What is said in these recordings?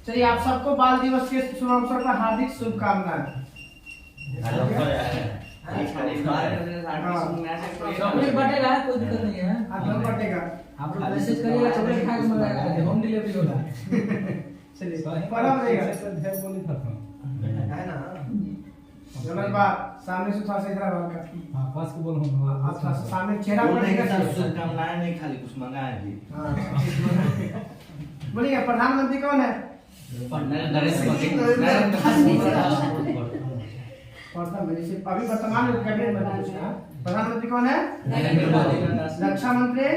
चलिए आप सबको बाल दिवस के शुभ अवसर पर हार्दिक शुभकामनाएं। चॉकलेट बटेगा, कोई दिक्कत नहीं है। आप बटेगा, आप लोग मैसेज करिएगा, चॉकलेट खा के मंगाएगा, होम डिलीवरी होगा। चलिए बड़ा रहेगा है ना। जनरल बात सामने से थोड़ा सा इधर आवाज का। हां पास के बोल हम आप थोड़ा सा सामने चेहरा पर नहीं कर शुभकामनाएं नहीं, खाली कुछ मंगाए जी। हां बोलिए प्रधानमंत्री कौन है? नरेंद्र मोदी। अभी वर्तमान में कैबिनेट मंत्री पूछना। प्रधानमंत्री कौन है? नरेंद्र मोदी। रक्षा मंत्री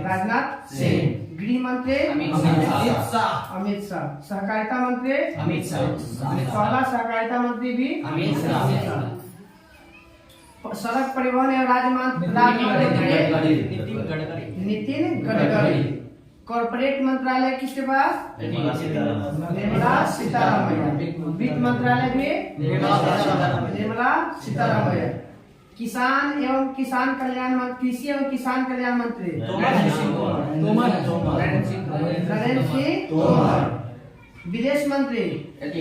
राजनाथ सिंह। गृह मंत्री अमित शाह। सहकारिता मंत्री अमित शाह। पहला सहकारिता मंत्री भी अमित शाह। सड़क परिवहन एवं राजमार्ग नितिन गडकरी। कॉर्पोरेट मंत्रालय किसके पास? निर्मला सीतारमण। वित्त मंत्रालय भी निर्मला सीतारमण। किसान एवं किसान कल्याण कृषि एवं किसान कल्याण मंत्री नरेंद्र सिंह तोमर। विदेश मंत्री एस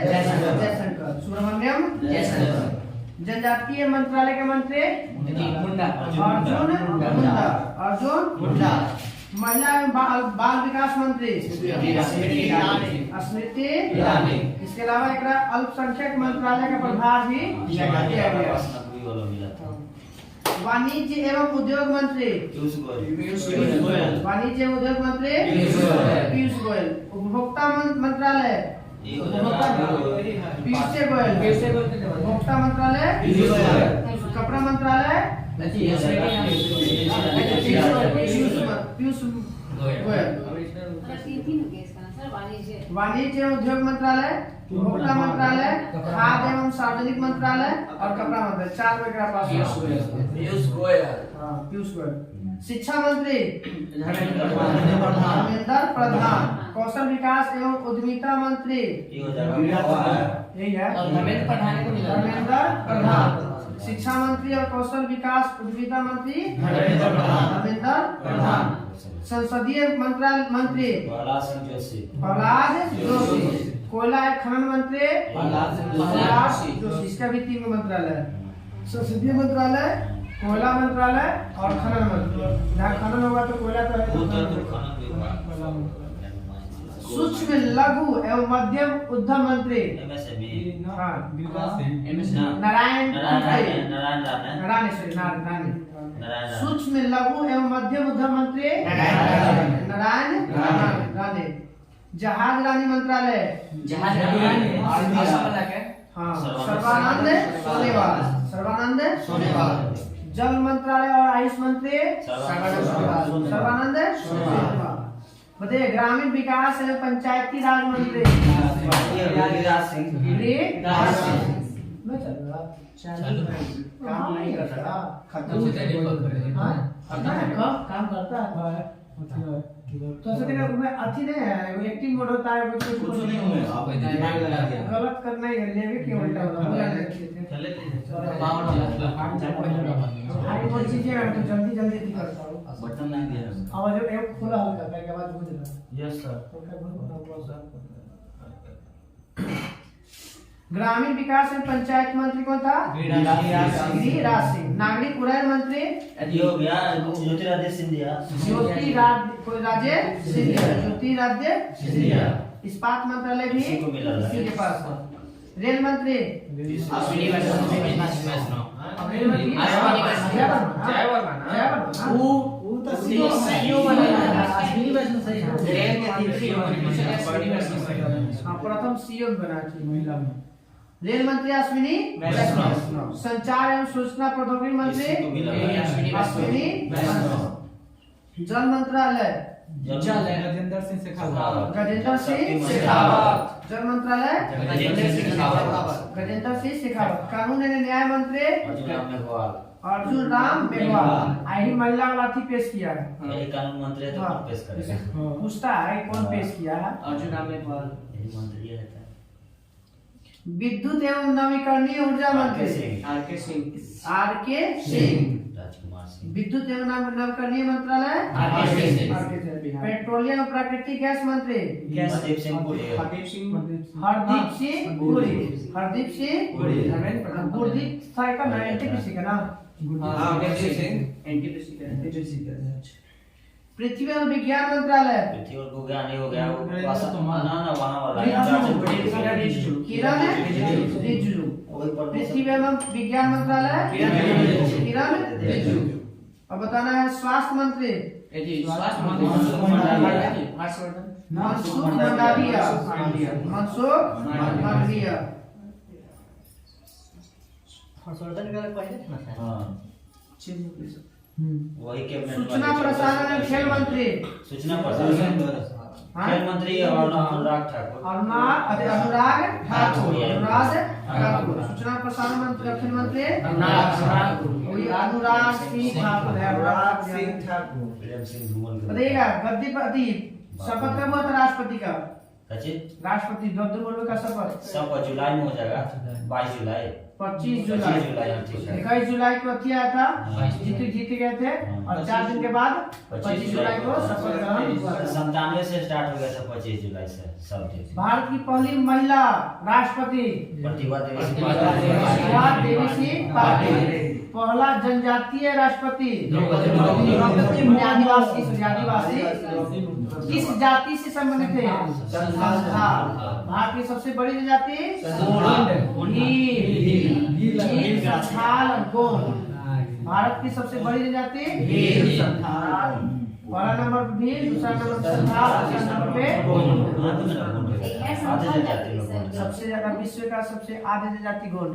जयशंकर। सुब्रमण्यम जयशंकर। जनजातीय मंत्रालय के मंत्री अर्जुन मुंडा। महिला एवं बाल विकास मंत्री स्मृति ईरानी। इसके अलावा एक अल्पसंख्यक मंत्रालय का प्रभार भी किया गया। वाणिज्य एवं उद्योग मंत्री वाणिज्य एवं उद्योग मंत्री पीयूष गोयल। उपभोक्ता मंत्रालय पीयूष गोयल। उपभोक्ता मंत्रालय कपड़ा मंत्रालय पीयूष गोयल। वाणिज्य एवं उद्योग मंत्रालय, उपभोक्ता मंत्रालय, खाद्य एवं सार्वजनिक मंत्रालय और कपड़ा मंत्रालय। चार वगैरह पास पीयूष गोयल। पीयूष गोयल। शिक्षा मंत्री धर्मेंद्र प्रधान। कौशल विकास एवं उद्यमिता मंत्री यही है धर्मेंद्र प्रधान। शिक्षा मंत्री और कौशल विकास उद्यमिता मंत्री धर्मेंद्र प्रधान। संसदीय मंत्री प्रहलाद जोशी। कोयला खनन मंत्री प्रहलाद जोशी। इसका भी 3 मंत्रालय, संसदीय मंत्रालय, कोयला मंत्रालय और खनन मंत्रालय। जहाँ खनन होगा तो कोयला तो है। सूक्ष्म लघु एवं मध्यम उद्यम मंत्री नारायण। सूक्ष्म लघु एवं मध्यम उद्यम मंत्री नारायण राणे। जहाज रानी मंत्रालय सर्बानंद सोनेवाल। जल मंत्रालय और आयुष मंत्री सर्बानंद सोनेवाल। बताइए ग्रामीण विकास एवं पंचायती राज मंत्री गिरिराज सिंह। काम नहीं करता, काम करता है तो उसमें अच्छी नहीं है। वो एक्टिंग मोड होता है, कुछ नहीं गलत करना ही है। लेवे क्यों उल्टा होता है? तो जल्दी जल्दी करता हूँ। बटन नहीं दिया। आवाज एक खुला हल्का करके आवाज गूंज रहा। Yes sir. ग्रामीण विकास एवं पंचायत मंत्री कौन था? गिरिराज सिंह। नागरिक उड्डयन मंत्री ज्योतिरादित्य सिंधिया। ज्योतिरादित्य सिंधिया। इस्पात मंत्रालय भी इसी के पास है। रेल मंत्री अश्विनी वैष्णव। प्रथम सीएम बना थी महिला में। रेल मंत्री अश्विनी वैष्णव। संचार एवं सूचना प्रौद्योगिकी मंत्री अश्विनी वैष्णव। जल मंत्रालय गजेंद्र सिंह शेखावत। जल मंत्रालय गजेंद्र सिंह शेखावत। कानून एवं न्याय मंत्री अर्जुन राम मेघवाल। आई महिला वाला थी पेश किया है। यही कानून मंत्री है तो पेश करेगा। पूछता है कौन पेश किया है? अर्जुन राम मेघवाल यही मंत्री रहता है। विद्युत एवं नवीकरणीय ऊर्जा मंत्री आर के सिंह। आर के सिंह। राजकुमार विद्युत एवं नवकरणीय मंत्रालय पेट्रोलियम और प्राकृतिक गैस मंत्री हरदीप सिंह पुरी। हरदीप सिंह पुरी। गुरदीप था का ना एनटीपीसी का ना पृथ्वी एवं विज्ञान मंत्रालय पृथ्वी और विज्ञान हो गया वो ना वहां वाला किरण रिजिजू। पृथ्वी एवं विज्ञान मंत्रालय किरण रिजिजू। अब बताना है स्वास्थ्य मंत्री मनसुख मंडाविया। वही कैबिनेट सूचना प्रसारण एवं खेल मंत्री सूचना प्रसारण खेल मंत्री अनुराग ठाकुर। अनुराग ठाकुर। सूचना प्रसारण मंत्री खेल मंत्री अनुराग सिंह ठाकुर है। प्रेम सिंह धूमल बताइएगा गद्दीपति शपथ कब हुआ था राष्ट्रपति का? राष्ट्रपति द्रौपदी मुर्मू का शपथ सब जुलाई में हो जाएगा 22 जुलाई 25 जुलाई 21 जुलाई को किया था जीत गए थे और 4 दिन के बाद 25 जुलाई को शपथ ग्रहण हुआ था। 97 से स्टार्ट हो गया था 25 जुलाई से सब दिन। भारत की पहली महिला राष्ट्रपति प्रतिभा देवी सिंह पाटिल। पहला जनजातीय राष्ट्रपति आदिवासी किस जाति से संबंधित थे? संथाल। भारत की सबसे बड़ी जनजाति संथाल गोंड। भारत की सबसे बड़ी जनजाति संथाल। पहला नंबर भील, दूसरा नंबर संथाल, तीसरा नंबर पे सबसे ज्यादा विश्व का सबसे आधी जनजाति गोंड।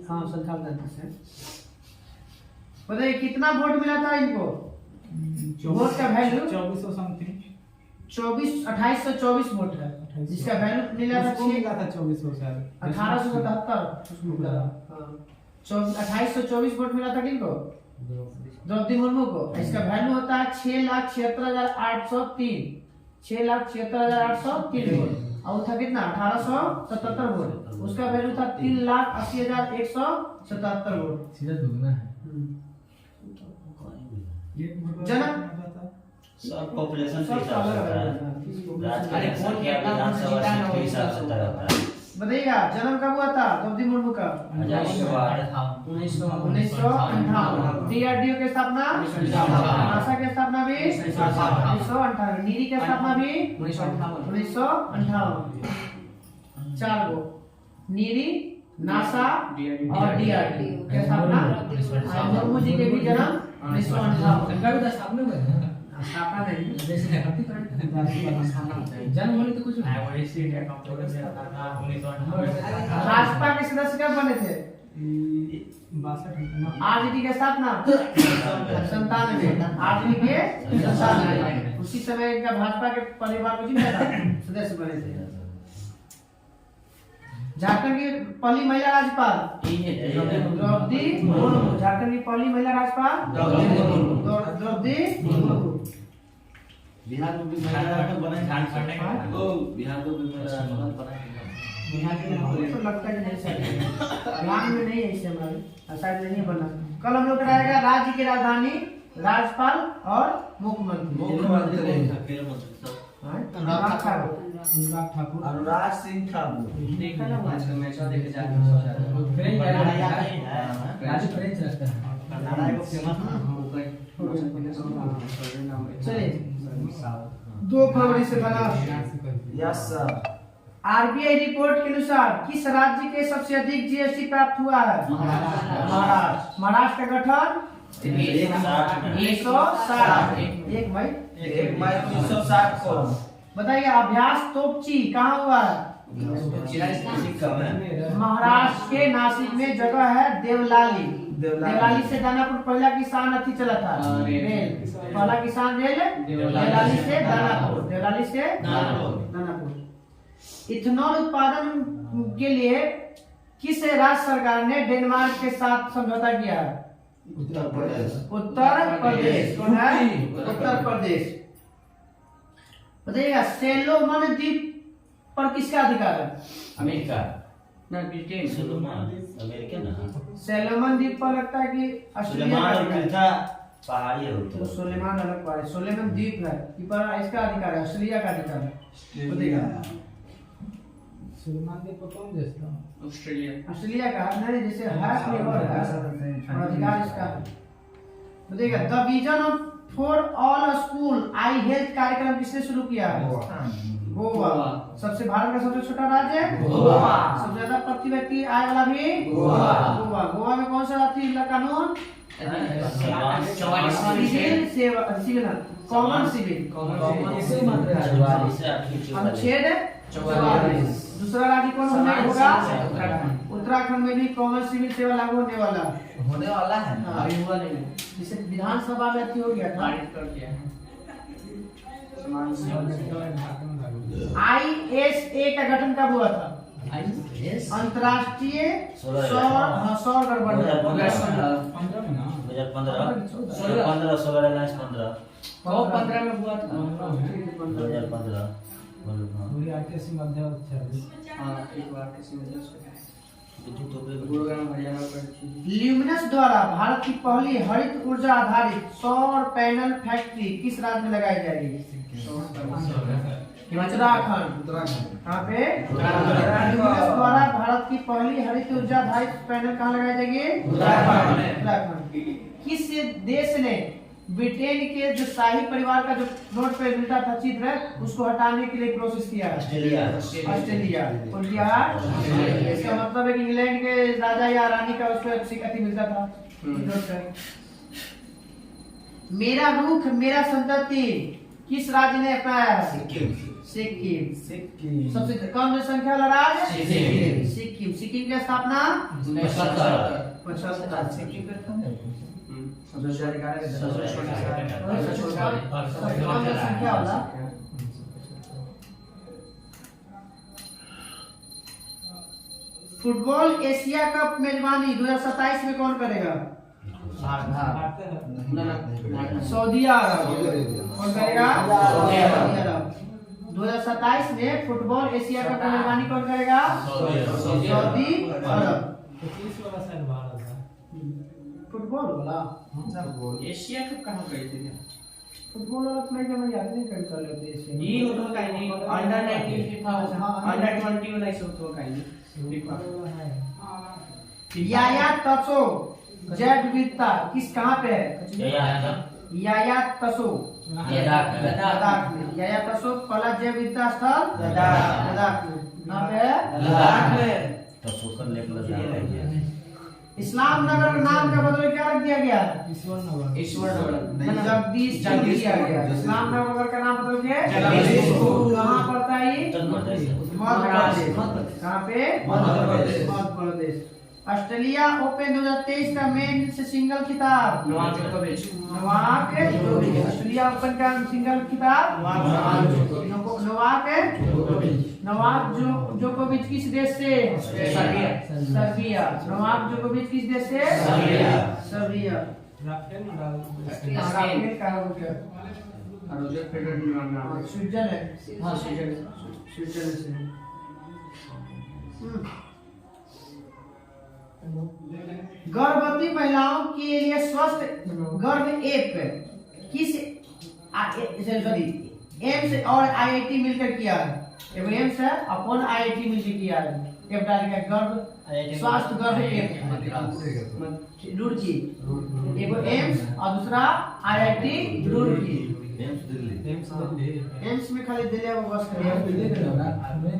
हाँ संथाल जाति से। बताइए कितना वोट मिला था इनको? वोट का वैल्यू 2400 समथिंग 2824 वोट है जिसका वैल्यू मिला था 2400 शायद 2824 वोट मिला था किनको? द्रौपदी मुर्मू को। इसका वैल्यू होता है 6,76,803 6,76,803 वोट और था कितना 1877 वोट। उसका वैल्यू था 3,80,177 वोट। सीधा दुगना है जनक सब पॉपुलेशन के हिसाब से होता है। राज्य की संख्या विधानसभा सीट के हिसाब से होता है। बताइएगा जन्म कब हुआ था द्रौपदी मुर्मू का? 1958। डीआरडीओ की स्थापना नासा की स्थापना भी 1958। नीरी की स्थापना भी 1958। 4 गो नीरी नासा और डीआरडीओ की स्थापना। मुर्मू जी के भी जन्म 1958। स्थापना नहीं जन्म होने तो कुछ नहीं। भाजपा के सदस्य कब बने थे? 62 आरजेडी की स्थापना 97। आरजेडी के 97 उसी समय इनका भाजपा के परिवार को सदस्य बने थे। झारखंड की पहली महिला राज्यपाल द्रौपदी मुर्मू। झारखंड की पहली महिला राज्यपाल द्रौपदी मुर्मू। बिहार में भी महिला बने बिहार को भी तो लगता है नहीं सर बिहार में नहीं है इससे हमारे शायद नहीं बना। कल हम लोग कराएगा राज्य की राजधानी राज्यपाल और मुख्यमंत्री अनुराग सिंह ठाकुर देखा ना वो आजकल मैच देखे जाके राजू फ्रेंच लगता है चलिए 2 फरवरी से बना। Yes sir. आरबीआई रिपोर्ट के अनुसार किस राज्य के सबसे अधिक जीएसटी प्राप्त हुआ है? महाराष्ट्र। महाराष्ट्र का गठन 1960। 1 मई 1960 को। बताइए अभ्यास तोपची कहाँ हुआ है? महाराष्ट्र के नासिक में जगह है देवलाली। देवलाली से दानापुर पहला किसान अथी चला था रेल। पहला किसान रेल देवलाली से दानापुर। देवलाली से दानापुर। इथेनॉल उत्पादन के लिए किस राज्य सरकार ने डेनमार्क के साथ समझौता किया है? उत्तर प्रदेश। कौन है? उत्तर प्रदेश। बताइएगा सेलोमन द्वीप पर किसका अधिकार है? अमेरिका। ना ब्रिटेन सुलेमान अमेरिका ना सैलोमन द्वीप पर लगता है कि ऑस्ट्रेलिया सुलेमान का और अधिकार है। क्रीता पहाड़ी तो होते हैं। सुलेमान अलग पहाड़ है, सोलेमन द्वीप है, ये पर इसका अधिकार है, ऑस्ट्रेलिया का अधिकार है। बताइएगा सुलेमान द्वीप को कौन देश था? ऑस्ट्रेलिया ऑस्ट्रेलिया का नहीं, जैसे हैश नहीं हो रहा है और अधिकार इसका है। बताइएगा the vision of for all school I health कार्यक्रम किसने शुरू किया है? गोवा। सबसे भारत का सबसे छोटा राज्य गोवा। सबसे ज्यादा प्रति व्यक्ति आय वाला भी गोवा। गोवा में कौन सा थी कानून? सिविल सेवा, सिविल कॉमन सिविल इसे मात्र है 44 से 48 अनुच्छेद 44। दूसरा राज्य कौन होने होगा? उत्तराखंड में भी कॉमन सिविल सेवा लागू होने वाला होने वाला है हाँ। अभी हुआ नहीं जिसे विधानसभा में अति हो गया था। पारित कर दिया है ISA का गठन कब हुआ था? अंतर्राष्ट्रीय सौर गठबंधन 15 में ना 2015 16 अलायंस 15 15 में हुआ था 2015 पूरी आरटीसी मध्य सर्विस हाँ एक बार किसी वजह से विद्युत उपयोग गुरुग्राम हरियाणा पर थी ल्यूमिनस द्वारा भारत की पहली हरित ऊर्जा आधारित सौर पैनल फैक्ट्री किस राज्य में लगाई जाएगी? उत्तराखंड। कहाँ पे? ल्यूमिनस द्वारा भारत की पहली हरित ऊर्जा आधारित पैनल कहाँ लगाई जाएगी? उत्तराखंड। किस देश ने ब्रिटेन के जो शाही परिवार का जो नोट पे मिलता था चित्र उसको हटाने के लिए प्रोसेस किया है? ऑस्ट्रेलिया। कौन किया? इसका मतलब है कि इंग्लैंड के राजा या रानी का उस पर सिक्का मिलता था नोट पे। मेरा रुख मेरा संतति किस राज्य ने अपनाया है? सिक्किम। सबसे कम जनसंख्या वाला राज्य सिक्किम। सिक्किम की स्थापना 75। सिक्किम सबसे अधिकार है सबसे कम जनसंख्या वाला। फुटबॉल एशिया कप मेजबानी 2027 में कौन करेगा? सऊदी अरब। कौन करेगा? सऊदी अरब। 2027 में फुटबॉल एशिया कप की मेजबानी कौन करेगा? सऊदी अरब। 25 वाला शायद भारत था। फुटबॉल वाला एशिया कप कहाँ गई थी फुटबॉल वाला प्ले का मैं याद नहीं कर लेते इसे। ये होता का नहीं अंडर 19 फीफा अंडर 20 वाला इसे होता का नहीं फीफा याया तसो जैव विविधता किस कहाँ पे है? याया तसो लद्दाख में। याया तसो पहला जैव विविधता स्थल लद्दाख में। कहाँ पे है? लद्दाख में। तो सुकन लेकर इस्लाम नगर नाम का बदल क्या रख दिया गया? ईश्वर नगर। ईश्वर नगर जगदीश किया गया। इस्लाम नगर का नाम बदल के जगदीश। कहाँ पड़ता है? मध्य प्रदेश। कहाँ पे? मध्य प्रदेश। ऑस्ट्रेलिया ओपन 2023 का मेन से सिंगल खिताब नोवाक जोकोविच। ऑस्ट्रेलिया ओपन का सिंगल खिताब नोवाक जोकोविच किस देश से? सर्बिया। नोवाक जोकोविच किस देश से? सर्बिया। राफेल नडाल राफेल का हो गया रोजर फेडरर नाम स्विट्जरलैंड। हाँ स्विट्जरलैंड से। गर्भवती महिलाओं के लिए स्वस्थ गर्भ ऐप किस सॉरी एम्स और आईआईटी मिलकर किया है? एगो एम्स है अपन आईआईटी मिलकर किया है। ऐप डालेगा गर्भ स्वास्थ्य गर्भ ऐप रुड़की। एगो एम्स और दूसरा आईआईटी रुड़की। एम्स में खाली दिल्ली में बस मैं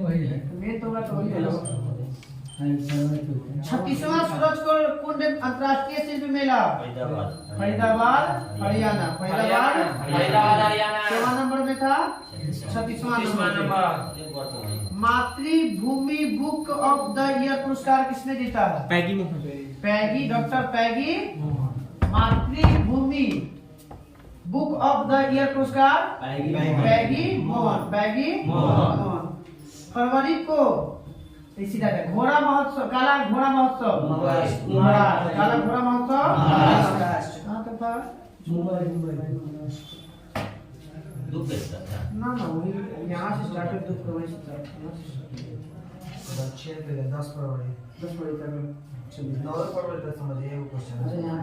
वही है। मेन तो बात वही है। 36वां सूरजकुंड कुंड अंतर्राष्ट्रीय शिल्प मेला फरीदाबाद हरियाणा। फरीदाबाद हरियाणा। केवा नंबर में था? 36वां नंबर। मातृभूमि बुक ऑफ द ईयर पुरस्कार किसने जीता है? पैगी डॉक्टर पैगी। मातृभूमि बुक ऑफ द ईयर पुरस्कार पैगी मोहन। फरवरी को इसी तरह घोड़ा महोत्सव काला घोड़ा महोत्सव महाराष्ट्र। काला घोड़ा महोत्सव महाराष्ट्र। कहाँ तक था? ना वही यहाँ से स्टार्ट है। दक्षिण पे 10 फरवरी 10 फरवरी तक। चलिए 9 फरवरी तक समझिए वो क्वेश्चन अरे यहाँ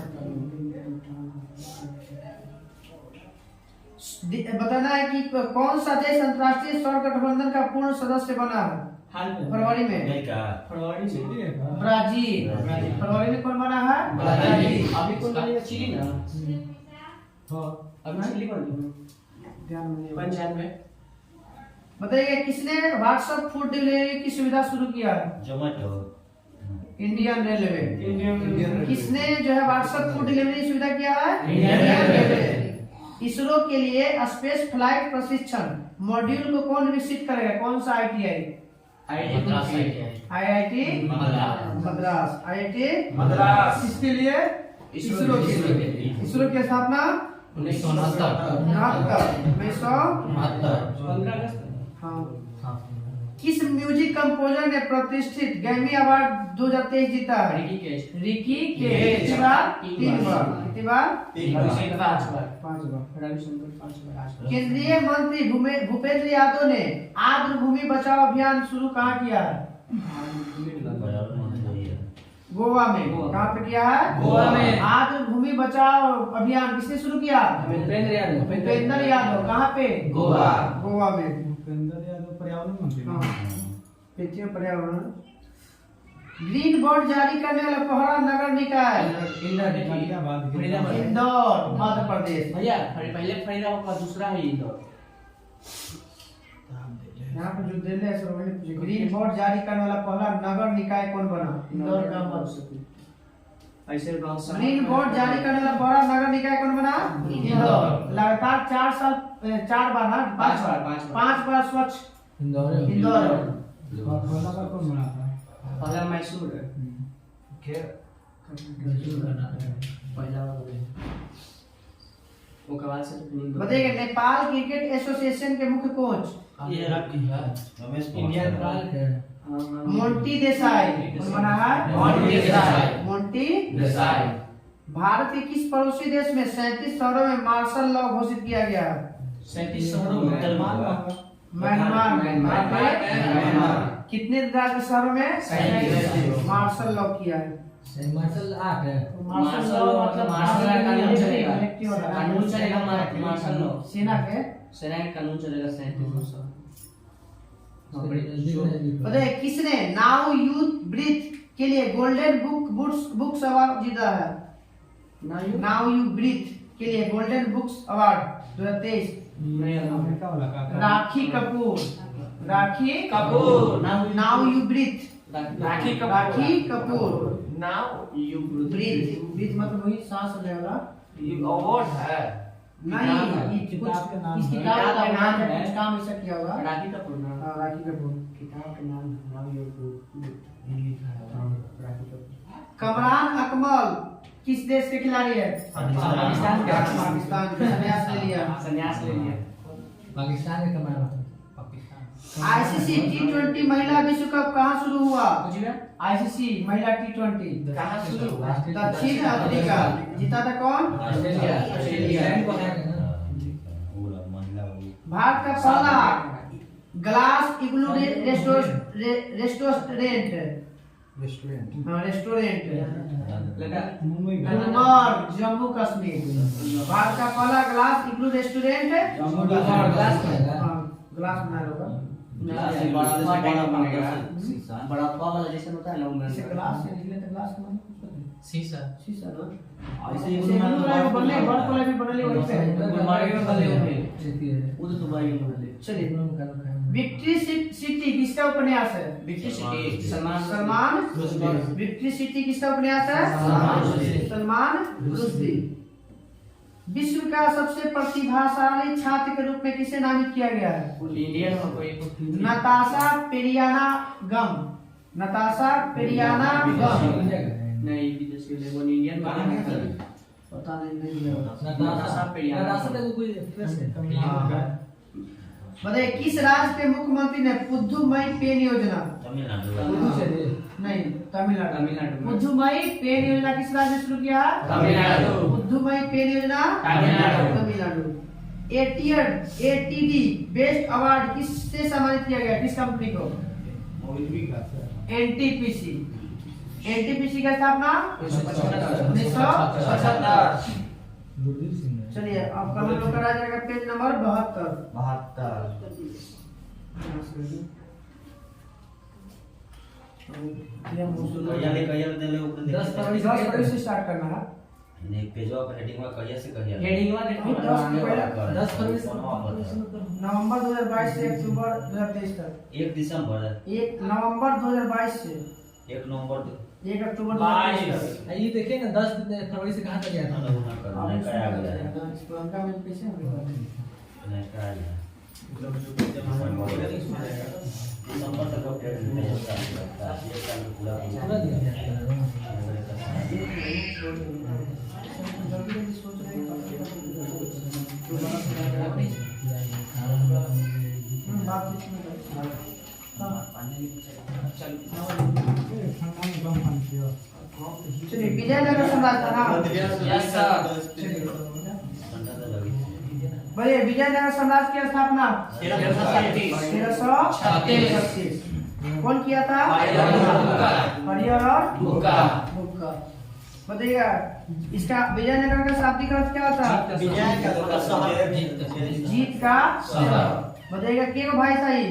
बताना है कि कौन सा देश अंतर्राष्ट्रीय सौर गठबंधन का पूर्ण सदस्य बना है हाल में फरवरी में? नहीं का फरवरी से ब्राजील। फरवरी में कौन बना है? ब्राजील। अभी कौन बनेगा? चिली ना। हां अभी चिली कौन ध्यान में नहीं होगा। 95। बताइए किसने व्हाट्सएप फूड डिलीवरी की सुविधा शुरू किया है? Zomato Indian railway. इंडियन किसने जो है व्हाट्सएप फूड डिलीवरी की सुविधा किया है? Indian railway. इसरो के लिए स्पेस फ्लाइट प्रशिक्षण मॉड्यूल को कौन विकसित करेगा? कौन सा IIT? Madras IIT Madras. IIT Madras. इसके लिए इसरो के लिए। इसरो की स्थापना 1969। 15 अगस्त। हाँ। किस म्यूजिक कंपोजर ने प्रतिष्ठित ग्रैमी अवार्ड 2023 जीता है? रिकी केज। रिकी केज। कितनी बार? 3 बार। कितनी बार? 5 बार। 5 बार। रविशंकर 5 बार। केंद्रीय मंत्री भूपेंद्र यादव ने आर्द्र भूमि बचाओ अभियान शुरू कहाँ किया है? गोवा में। कहाँ पे किया है? गोवा में। आर्द्र भूमि बचाओ अभियान किसने शुरू किया? भूपेंद्र यादव। भूपेंद्र यादव। कहाँ पे? गोवा। गोवा में। भूपेंद्र यादव पर्यावरण मंत्री हाँ। पेटिया पर्यावरण। ग्रीन बॉन्ड जारी करने वाला पहला नगर निकाय इंदौर मध्य प्रदेश। भैया पहले फरीदाबाद का दूसरा है इंदौर। यहाँ पे जो दिल्ली है सर मैंने पूछा ग्रीन बॉन्ड जारी करने वाला पहला नगर निकाय कौन बना? इंदौर का ऐसे गांव ग्रीन बॉन्ड जारी करने वाला पहला नगर निकाय कौन बना? इंदौर। लगातार 4 साल 4 बार ना 5 बार स्वच्छ इंदौर इंदौर। पहला का कौन बना था? पहला मैसूर है। पहला वो कवाल से तो इंदौर। बताइए नेपाल क्रिकेट एसोसिएशन के मुख्य कोच? ये रखी है रमेश इंडियन कुमार काल के मोंटी देसाई। कौन बना है? मोंटी देसाई। मोंटी देसाई। भारत के किस पड़ोसी देश में 37 शहरों में मार्शल लॉ घोषित किया गया है? 37 शहरों में म्यांमार में। कितने राज्य शहरों में? 37 मार्शल लॉ किया है। मार्शल आर्ट है। मार्शल लॉ मतलब मार्शल लॉ कानून चलेगा। कानून चलेगा मार्शल लॉ। सेना के कानून चलेगा 37 शहर। बताइए किसने नाउ यूथ ब्रीथ के लिए गोल्डन बुक्स अवार्ड जीता है? नाउ यू ब्रीथ के लिए गोल्डन बुक्स अवार्ड 2023। अमेरिका वाला का Rakhi Kapoor. Rakhi Kapoor. Now you breathe. Rakhi Kapoor. Now you breathe मतलब वही सांस लेने वाला ये अवार्ड है। नहीं ये किताब का नाम इस है। किताब का नाम है। है। कुछ काम ऐसा किया होगा। राखी कपूर ना हाँ, राखी कपूर। किताब का नाम नाउ यू राखी कपूर। कमरान अकमल किस देश के खिलाड़ी है? पाकिस्तान के। पाकिस्तान के। संन्यास ले लिया। संन्यास ले लिया। पाकिस्तान के कमाया पाकिस्तान। ICC T20 महिला विश्व कप कहाँ शुरू हुआ? कुछ भी ICC महिला T20 कहाँ शुरू हुआ? दक्षिण अफ्रीका। जीता था कौन? ऑस्ट्रेलिया। पूरा महिला वो भारत का पहला ग्लास इग्लू रेस्टोरेंट लगा मुंबई में गुलमर्ग जम्मू कश्मीर। भारत का पहला ग्लास इग्लू रेस्टोरेंट ग्लास में है। ग्लास बनाया होगा। बड़ा वाला जैसे होता है ना इसे ग्लास से निकले तो ग्लास का मतलब कुछ पता नहीं। शीशा शीशा ना ऐसे इसे इग्लू वाला बनने बर्फ वाला भी बनले वहीं पे। गुलमर्ग में बने होंगे। रहती है। वो तो दुबई में बने। चलिए चलिए विक्ट्री सिटी किसका उपन्यास है? Victory city Salman victory city किसका उपन्यास है? सलमान रुश्दी। विश्व का सबसे प्रतिभाशाली छात्र के रूप में किसे नामित किया गया है? इंडियन हो कोई नताशा पेरियाना गम। नहीं विदेशी ले वो इंडियन कहां है? पता नहीं नताशा पेरियाना। नताशा का कोई प्रेस है। बताइए किस राज्य के मुख्यमंत्री ने पुद्दुमई पेन योजना तमिलनाडु उर्दू से दे। नहीं तमिलनाडु तमिलनाडु में। पुद्दुमई पेन योजना किस राज्य ने शुरू किया? तमिलनाडु। पुद्दुमई पेन योजना तमिलनाडु। ATD बेस्ट अवार्ड किससे सम्मानित किया गया? किस कंपनी को? एनटीपीसी। एनटीपीसी का स्थापना 1975। गुरदीप सिंह है। चलिए अब हम लोग का जाएगा पेज नंबर 72। 72 कहिया ले देले ऊपर 10 फरवरी 10 फरवरी से स्टार्ट करना है। ने पेजवा पर हेडिंग में कहिया से कहिया हेडिंग में देखो 10 फरवरी से नवंबर 2022 से अक्टूबर 2023 तक। 1 दिसंबर 1 नवंबर 2022 से 1 नवंबर 1 अक्टूबर 2023 तक। ये देखिए ना 10 फरवरी से कहां तक गया था? नहीं कहा गया है प्रियंका में कैसे नहीं कहा गया दिसंबर तक अपडेट नहीं होता है ये साल पूरा पूरा दिया था। जल्दी जल्दी सोच रहे हैं बातचीत में चलिए विजयनगर साम्राज्य का नाम। Yes sir. बोलिए विजयनगर साम्राज्य की स्थापना 1336। कौन किया था? हरिहर और भुक्का। बताइएगा इसका विजयनगर का शाब्दिक अर्थ क्या था? जीत का शहर। बताइएगा के भाई था ये?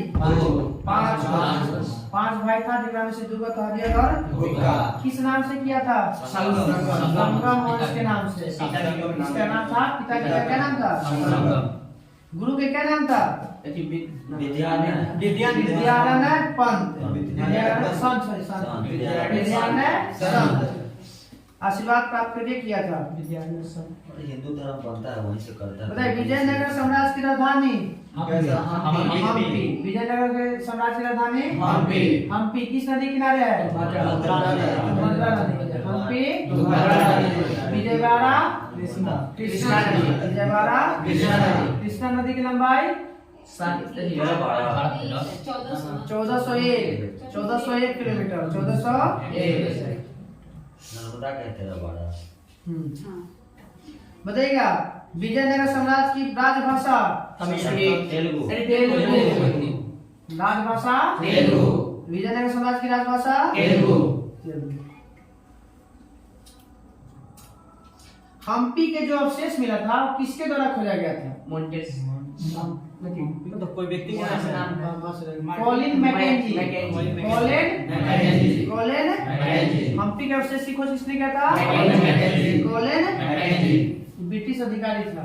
5 भाई था जिनमें से 2 था हरिहर और भुक्का। किस नाम से किया था? संगम वंश के नाम से। इसका नाम था, पिता का क्या नाम था? गुरु के क्या नाम था? विद्यानंद पंत। विद्यानंद संत। आशीर्वाद प्राप्त करके किया था विद्यानंद संत। हिंदू धर्म बनता है वहीं से करता है बताइए विजयनगर साम्राज्य की राजधानी हम्पी। विजयनगर के साम्राज्य की राजधानी हम्पी। किस नदी किनारे है? भद्रा नदी। हम्पी विजयवाड़ा कृष्णा नदी। विजयवाड़ा कृष्णा नदी की लंबाई 1401 किलोमीटर। 1401। नर्मदा कहते हैं बड़ा बताइएगा विजयनगर साम्राज्य की राजभाषा तेलुगु राजभाषा विजयनगर साम्राज्य की राजभाषा हम्पी के जो अवशेष मिला था वो किसके द्वारा खोजा गया था? मोंटेस तो कोई व्यक्ति के नाम कॉलिन मैकेंजी। हम्पी के अवशेष की खोज किसने किया था? कॉलिन ब्रिटिश अधिकारी था।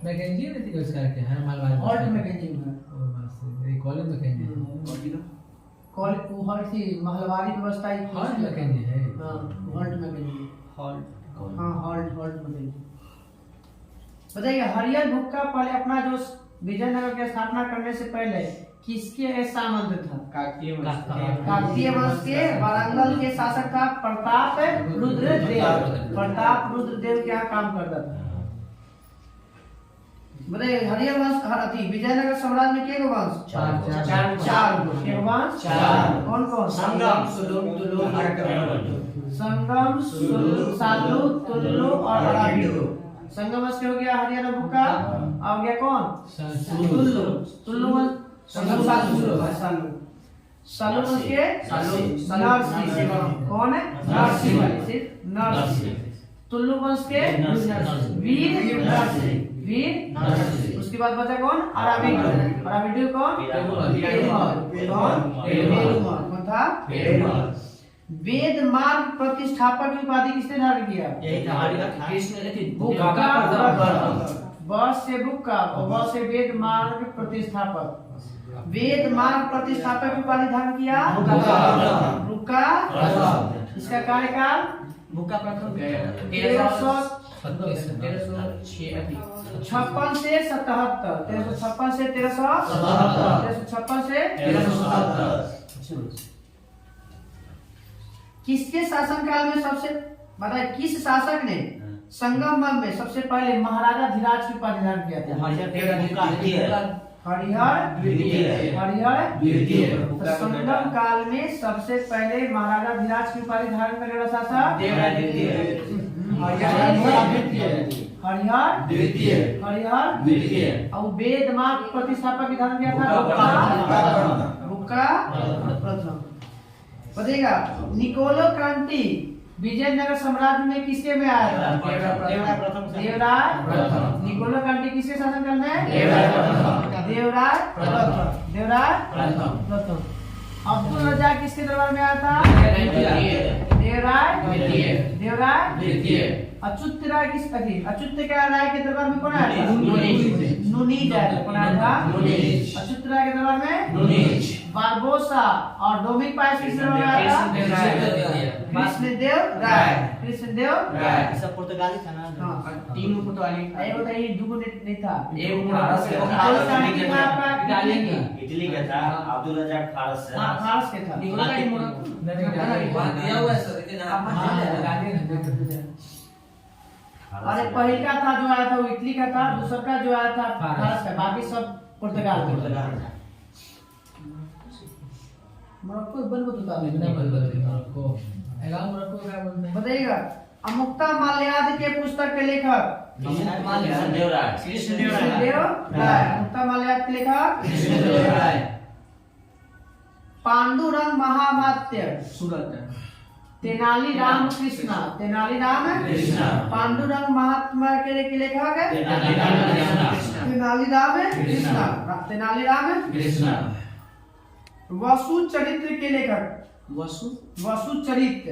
मैकेंजी ने थी उसका क्या है? मालवाड़ी हॉल्ट मैकेंजी ये कॉलम मैकेंजी हॉल्ट थी महलवारी व्यवस्था ही थी। हॉल्ट मैकेंजी है। हाँ हॉल्ट मैकेंजी। Holt Mackenzie. बताइए हरिहर भुक्का पहले अपना जो विजयनगर की स्थापना करने से पहले किसके सामंत था? काकतीय वंश के वारंगल के शासक था प्रताप रुद्रदेव। प्रताप रुद्रदेव के यहाँ काम करता था। बताइए हरिहर वंश विजयनगर साम्राज्य में के वंश? 4 वंश। कौन कौन? संगम सालू तुल्लु और अराबिडो। संगम वंश के हो गया हरिहर भुक्का। अब गया कौन? तुल्लु वंश। सालू वंश के नरसिंह। कौन है? नरसिंह। तुल्लु वंश के वीर। उसके बाद बचा कौन? अराबिडो कौन? कौन था? वेद मार्ग प्रतिष्ठापक की उपाधि किसने धारण किया? ब से बुक्का और ब से वेद मार्ग प्रतिष्ठापक। वेद मार्ग प्रतिष्ठापक की उपाधि धारण किया बुक्का। इसका कार्यकाल भुक्का प्रथम 1356 से 77। 1356 से 1377। किसके शासनकाल में सबसे बताइए किस शासक ने संगम में सबसे पहले महाराजा धीराज की उपाधि धारण किया था? हरिहर द्वितीय। संगम काल में सबसे पहले महाराजा धीराज की उपाधि धारण करने वाला शासक हरिहर द्वितीय हरिहर द्वितीय और वेद मार्ग प्रतिष्ठापक विधान क्या था? रुका प्रथम। बताइएगा निकोलो क्रांति विजयनगर साम्राज्य में किसके में आया था? देवराय प्रथम। निकोलो क्रांति किसके शासन काल में? देवराय प्रथम। अब्दुल रजाक किसके दरबार में आया था? देवराय द्वितीय। अच्युत राय किस अच्युत राय के दरबार में कौन आया था? नुनीज आया था। कौन आया था? अच्युत राय के दरबार में बारबोसा। और डोमिनिक पायस किस दरबार में आया था? कृष्णदेव राय। सब पुर्तगाली था ना। हाँ, तीन पुर्तगाली। ये बताइए दुगो नहीं था। इटली का था। अब्दुल रजाक फारस से। हाँ, फारस के था। दिया हुआ है सर, लेकिन अरे पहले का था जो आया था वो इटली का था, दूसरा का जो आया था फारस का, बाकी सब पुर्तगाल का। मोरक्को बन को तो बताइएगा। अमुक्ता माल्याद के पुस्तक के लेखक कृष्णदेव राय। अमुक्ता माल्याद के लेखक पांडुरंग महामात्य तेनाली राम कृष्णा पांडुरंग महात्मा के लेखक है तेनाली राम कृष्णा। वसु चरित्र के लेखक वसु चरित्र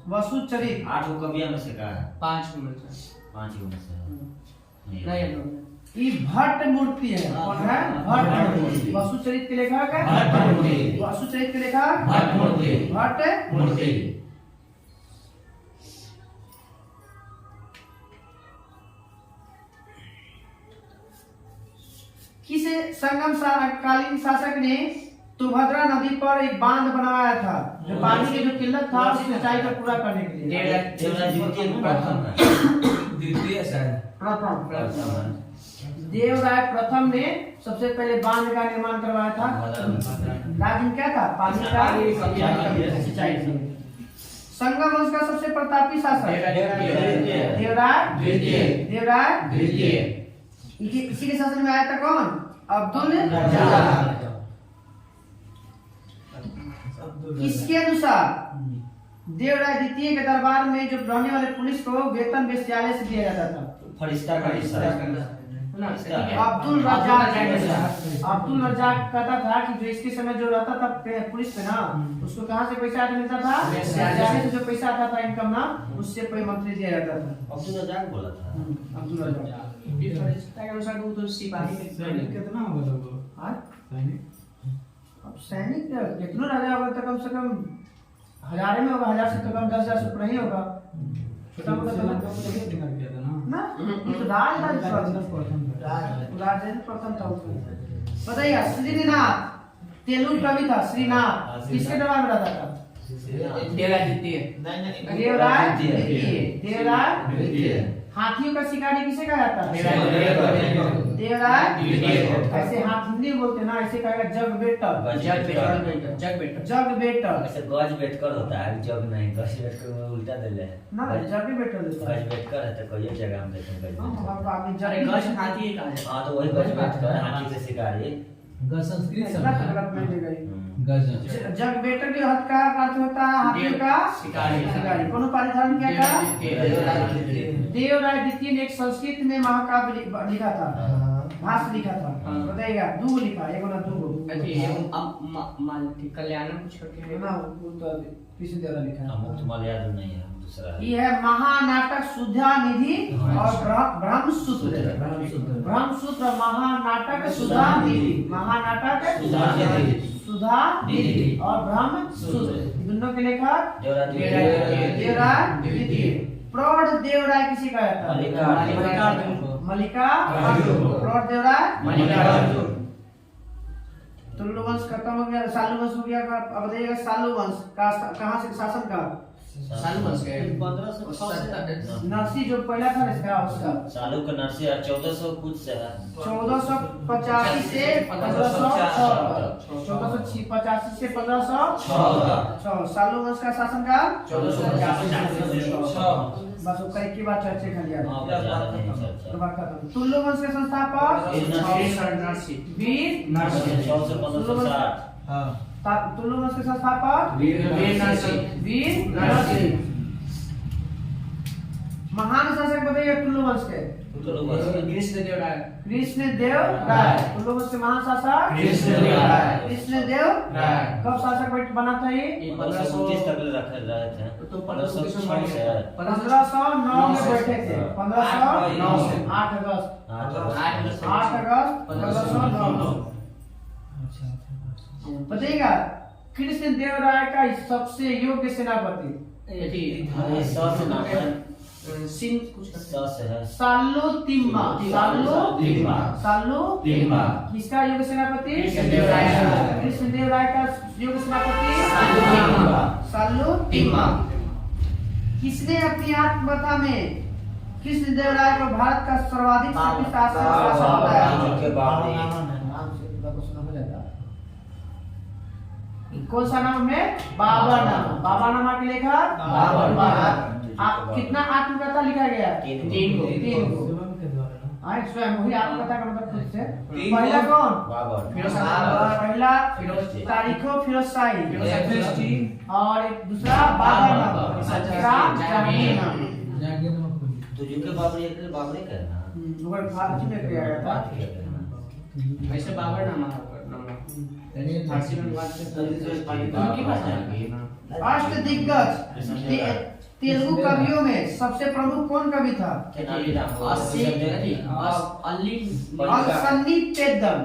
वसु चरित्र 8 कवियों में से का है? 5 में से 5 में से ये भट्ट मूर्ति है। कौन है? भट्ट मूर्ति। वसु चरित्र के लेखक है वसु चरित्र के लेखक भट्ट मूर्ति। किसे संगम कालीन शासक ने तुंगभद्रा नदी पर एक बांध बनाया था जो पानी की जो किल्लत था उस सिंचाई को पूरा करने के लिए? द्वितीय शायद देवराय प्रथम ने सबसे पहले बांध का निर्माण करवाया था। राजन क्या था? पानी का सिंचाई। संगम वंश का सबसे प्रतापी शासक देवराय द्वितीय। इसी के शासन में आया था कौन? अब्दुल रजाक। इसके अनुसार देवराय द्वितीय के दरबार में जो रहने वाले पुलिस को वेतन वेश्यालय से दिया जाता था। फरिश्ता का हिस्सा। अब्दुल रजाक कहता था कि जो इसके समय जो रहता था पुलिस पे ना, उसको कहाँ से पैसा मिलता था? वेश्यालय से जो पैसा आता था इनकम ना, उससे मंथली दिया जाता था। अब्दुल रजाक बोला था। अब्दुल रजाक फरिश्ता के अनुसार वो तो सिपाही कितना होगा लोग? अब सैनिक कितना राजा होगा तो कम से कम 1000 में होगा, 1000 से तो कम 10,000 से ऊपर नहीं होगा। छोटा मोटा ना ये तो राजेंद्र प्रथम था। बताइए श्रीनाथ तेलुगु कवि था। श्रीनाथ किसके दरबार में रहता था? देवराय द्वितीय। हाथियों का शिकारी किसे कहा जाता है? देवराय। ऐसे हाथ हिंदी बोलते ना, ऐसे कहेगा जग बेटर। ऐसे गज बेटकर होता है, जग नहीं। गज बेटकर में उल्टा दे ले ना, जग बेटर देता है। गज बेटकर है तो कोई जगह में देते हैं गज बेटकर। अब आगे अरे जग गज हाथी का है। हां तो वही गज बेटकर हाथी से शिकारी। संस्कृत शब्द गलत है। गलत नहीं देगा ये। गज जग बेटर के हथ का अर्थ होता है हाथी का शिकारी। कोनो पारिधारण क्या था? देवराय द्वितीय ने एक संस्कृत में महाकाव्य लिखा था, भाष्य लिखा था। बताइएगा दो लिखा, एगो ना दो। कल्याणम कुछ करके है ना, वो तो किसी तरह लिखा है। मुक्त मलयाद नहीं है, दूसरा है। ये है महानाटक सुधा निधि और ब्रह्मसूत्र। महानाटक सुधा निधि और ब्रह्मसूत्र दोनों के लेखक देवराय द्वितीय। प्रौढ़ देवराय किसी का था? मल्लिकार्जुन। प्रौढ़ देवराय तुलु वंश खत्म हो गया, सालू वंश हो गया। अब बताइएगा सालू वंश का कहाँ से शासन का? साल बस गए 1506 नरसी जो पहला था इसका उसका सालों का नरसी 1400 कुछ से है 1485 से 1506 1485 से 1506 सालों वंश का शासनकाल 1486 बस उसका एक ही बार चर्चा कर लिया हाँ, ज्यादा नहीं चर्चा। तो बात खत्म तुल्लो वंश के संस्थापक वीर 100 से 1560 हां तुल्लो वंश के संस्थापक वीर नरसिंह महान शासक बताइए तुल्लो वंश के कृष्णदेव राय कृष्णदेव राय तुल्लो वंश के महान शासक कृष्णदेव राय कब शासक बना था ये 1529 तक रखे रहे थे तो 1506 से 1509 में बैठे थे 1509 से 8 अगस्त 8 अगस्त 1509 अच्छा बताइएगा कृष्णदेव राय का सबसे योग्य सेनापति ये 100 से नाम है सिंह कुछ 100 से है साल्लू तिम्मा किसका योग्य सेनापति कृष्णदेव राय का योग्य सेनापति साल्लू तिम्मा किसने अपनी आत्मकथा में कृष्णदेव राय को भारत का सर्वाधिक शक्तिशाली शासक बताया के बाद कौन सा नाम है बाबा नामा के लेखक आप कितना आत्मकथा लिखा गया तीन को आए स्वयं वही आत्मकथा का मतलब खुद से पहला कौन पहला तारीखो फिरोज शाही और एक दूसरा बाबर तुझे बाबरी कहना फारसी में किया गया था वैसे बाबर नामा फारसी में बात अष्ट दिग्गज तेलुगु कवियों में सबसे प्रमुख कौन कवि था अलसन्नी पेद्दन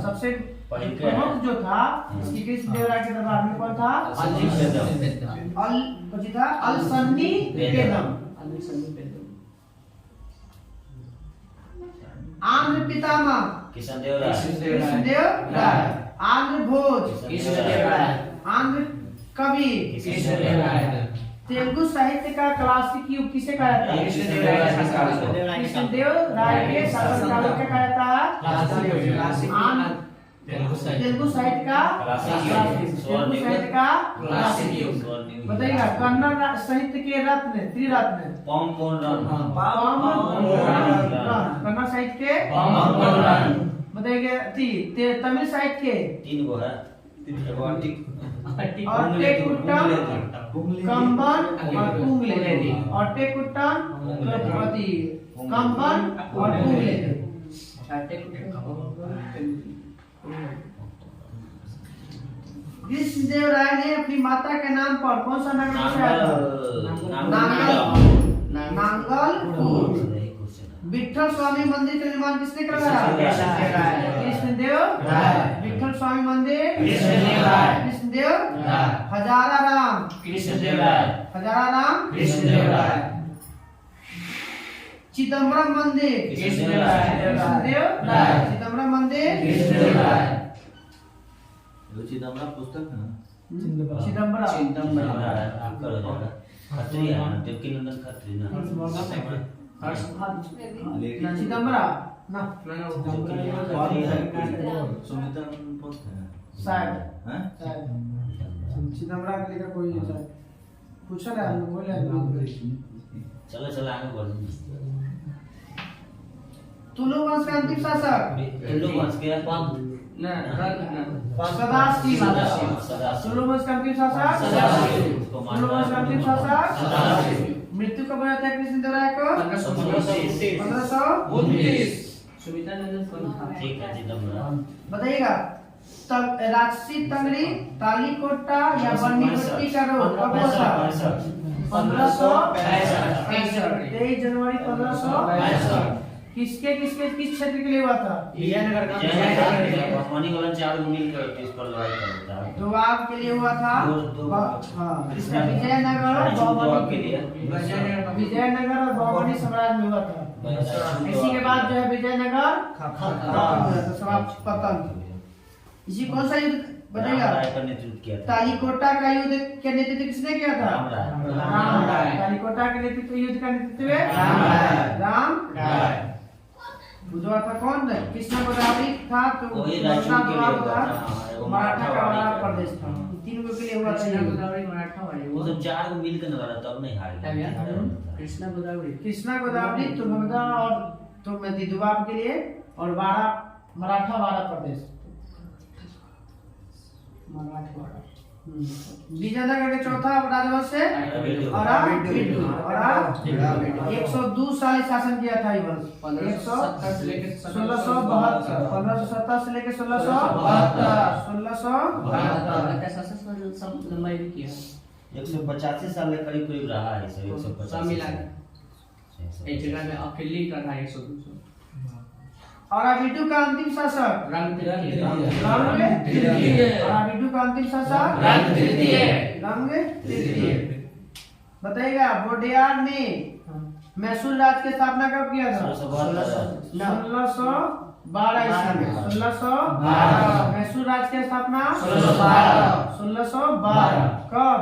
सबसे प्रमुख जो था इसकी कृष्णदेव राय के दरबार में कौन था अलसन्नी पेद्दन आंध्र पितामह कृष्णदेव राय आंध्र भोज आंध्र कवि तेलुगु साहित्य का क्लासिक युग किसे कहा जाता है कृष्णदेव राय के शासनकाल को कहा जाता है तेलुगु साहित्य का क्लासिक युग बताइएगा कन्नड़ साहित्य के रत्न त्रिरत्न कन्नड़ साहित्य के बताइएगा तमिल साहित्य के 3 गो है और टेकुट्टम कंबन और पुंगले और टेकुट्टम कंबन और पुंगले कृष्णदेव राय ने अपनी माता के नाम पर कौन सा नगर बसाया था नांगलपुर विठल स्वामी मंदिर का निर्माण किसने करवाया कृष्णदेव विठल स्वामी मंदिर कृष्णदेव हजारा राम चिदम्बरम मंदिर चिदम्बरम मंदिर चिदम्बरम पुस्तक है ना चिदम्बरम देवकीनंदन खत्री ना चिदम्बरम ना शायद चिदम्बरम का लिखा कोई शायद पूछा ना बोले चलो आगे बढ़ो तुलु वंश का अंतिम शासक तुलु वंश के सदाशिव तुलु वंश का अंतिम शासक तुलु वंश का अंतिम शासक मृत्यु कब हुआ था कृष्णदेव राय को 1529 ठीक है चिदम्बरम बताइएगा तब राजसी तंगड़ी तालीकोटा या बन्नीपट्टी का रोग कब हुआ था 1565 23 जनवरी 1565 किस क्षेत्र के लिए हुआ था मणिगलन 4 मिलकर इस पर लड़ाई करता है दोवाब के लिए हुआ था विजयनगर और बौबनी साम्राज्य में हुआ था इसी के बाद जो है विजयनगर समाप्त पतन इसी कौन सा युद्ध बताइएगा। राम राय का नेतृत्व किया था। तालीकोटा का युद्ध का नेतृत्व किसने किया था? राम राय। राम राय। तालीकोटा के नेतृत्व युद्ध का नेतृत्व राम राय। बुधवार था कौन है? कृष्णा गोदावरी था तो वही रायचूर के लिए हुआ था। वो मराठा का मराठा वाला प्रदेश था। तीन गो के लिए हुआ था कृष्णा ये। गोदावरी मराठा वाली वो तो 4 को मिलकर लड़ा तब नहीं हार क्या गया? गया। कृष्णा गोदावरी कृष्णा गोदावरी तुंगभद्रा और तुंगमती दुबाब के लिए और मराठा वाला प्रदेश मराठवाड़ा। विजयनगर के चौथा राजवंश से और 102 साल शासन किया था ये वंश। 1570 से लेकर 1672 1570 से लेकर 1672 सब लंबाई भी किया 185 साल के करीब करीब रहा है सर। 185 सब मिला के एक जगह में अकेले ही करना है 100-200 और अबिडू का अंतिम शासक रंग तृतीय अबिडू का अंतिम शासक रंग तृतीय रंग तृतीय। बताइएगा वोडेयार ने मैसूर राज्य की स्थापना कब किया था? 1612 ईस्वी में। 1612 मैसूर राज्य की स्थापना 1612 कब?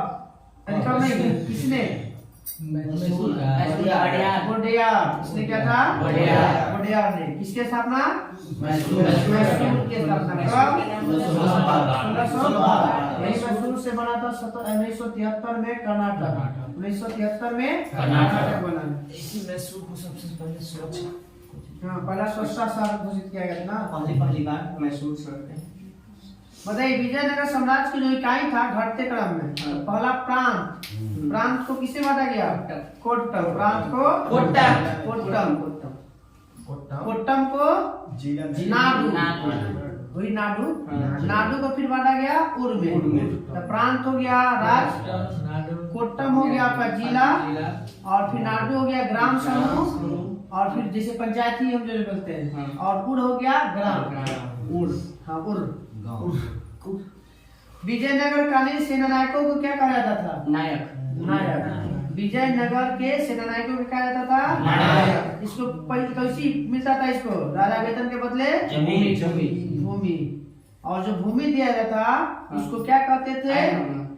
कब नहीं किसने? मैसूर का वोडेयार। किसने किया था? वोडेयार ने। किसकी स्थापना? मैसूर की स्थापना कब? 1612। यही मैसूर से बना था 1973 में कर्नाटक। 1973 में कर्नाटक बना। इसी मैसूर को सबसे पहले सुरक्षा हाँ पहला स्वच्छता शहर घोषित किया गया था ना। पहली बार मैसूर शहर में। बताइए विजयनगर साम्राज्य की जो इकाई था घटते क्रम में पहला प्रांत। प्रांत को किसे बांटा गया? कोट्टम। प्रांत को कोट्टम। कोट्टम को नाडु। वही नाडु। नाडु को फिर बांटा गया उर में। तो प्रांत हो गया राज्य, कोट्टम हो गया आपका जिला और फिर नाडु हो गया ग्राम समूह और फिर जैसे पंचायती हम जो बोलते हैं और उर हो गया ग्राम। उर हाँ उर। विजयनगर कालीन सेनानायकों को क्या कहा जाता था? नायक। विजयनगर के सेनानायकों को क्या जाता था? नायक। इसको कैसी मिलता था? इसको राजा वेतन के बदले भूमि। और जो भूमि दिया जाता उसको क्या कहते थे?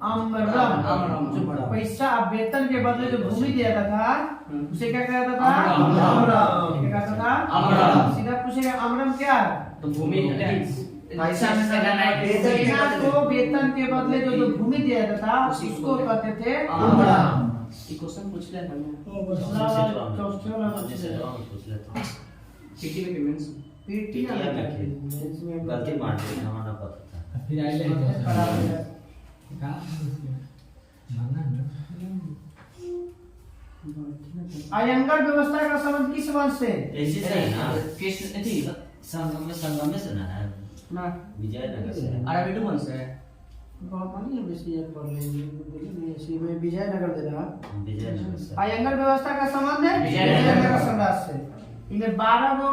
अमरम। जो पैसा अब वेतन के बदले जो भूमि दिया जाता था उसे क्या कहता था? अमरम। क्या कहता था? सीधा पूछेगा अमरम क्या है? तो भूमि सेना को वेतन के बदले जो भूमि दिया जाता था उसको कहते थे अमरम। क्वेश्चन पूछ लिया था पीटी गलती मार दी हमारा पता था। फिर आइले का मानना है अयंगर व्यवस्था का संबंध किस वंश से? ऐसे से है ना कृष्ण थी संगम में से ना है ना विजयनगर से। अरबिडू वंश है। विजयनगर दे रहा। विजयनगर से। अयंगर व्यवस्था का संबंध है विजयनगर विजयनगर साम्राज्य से। इनमें 12 गो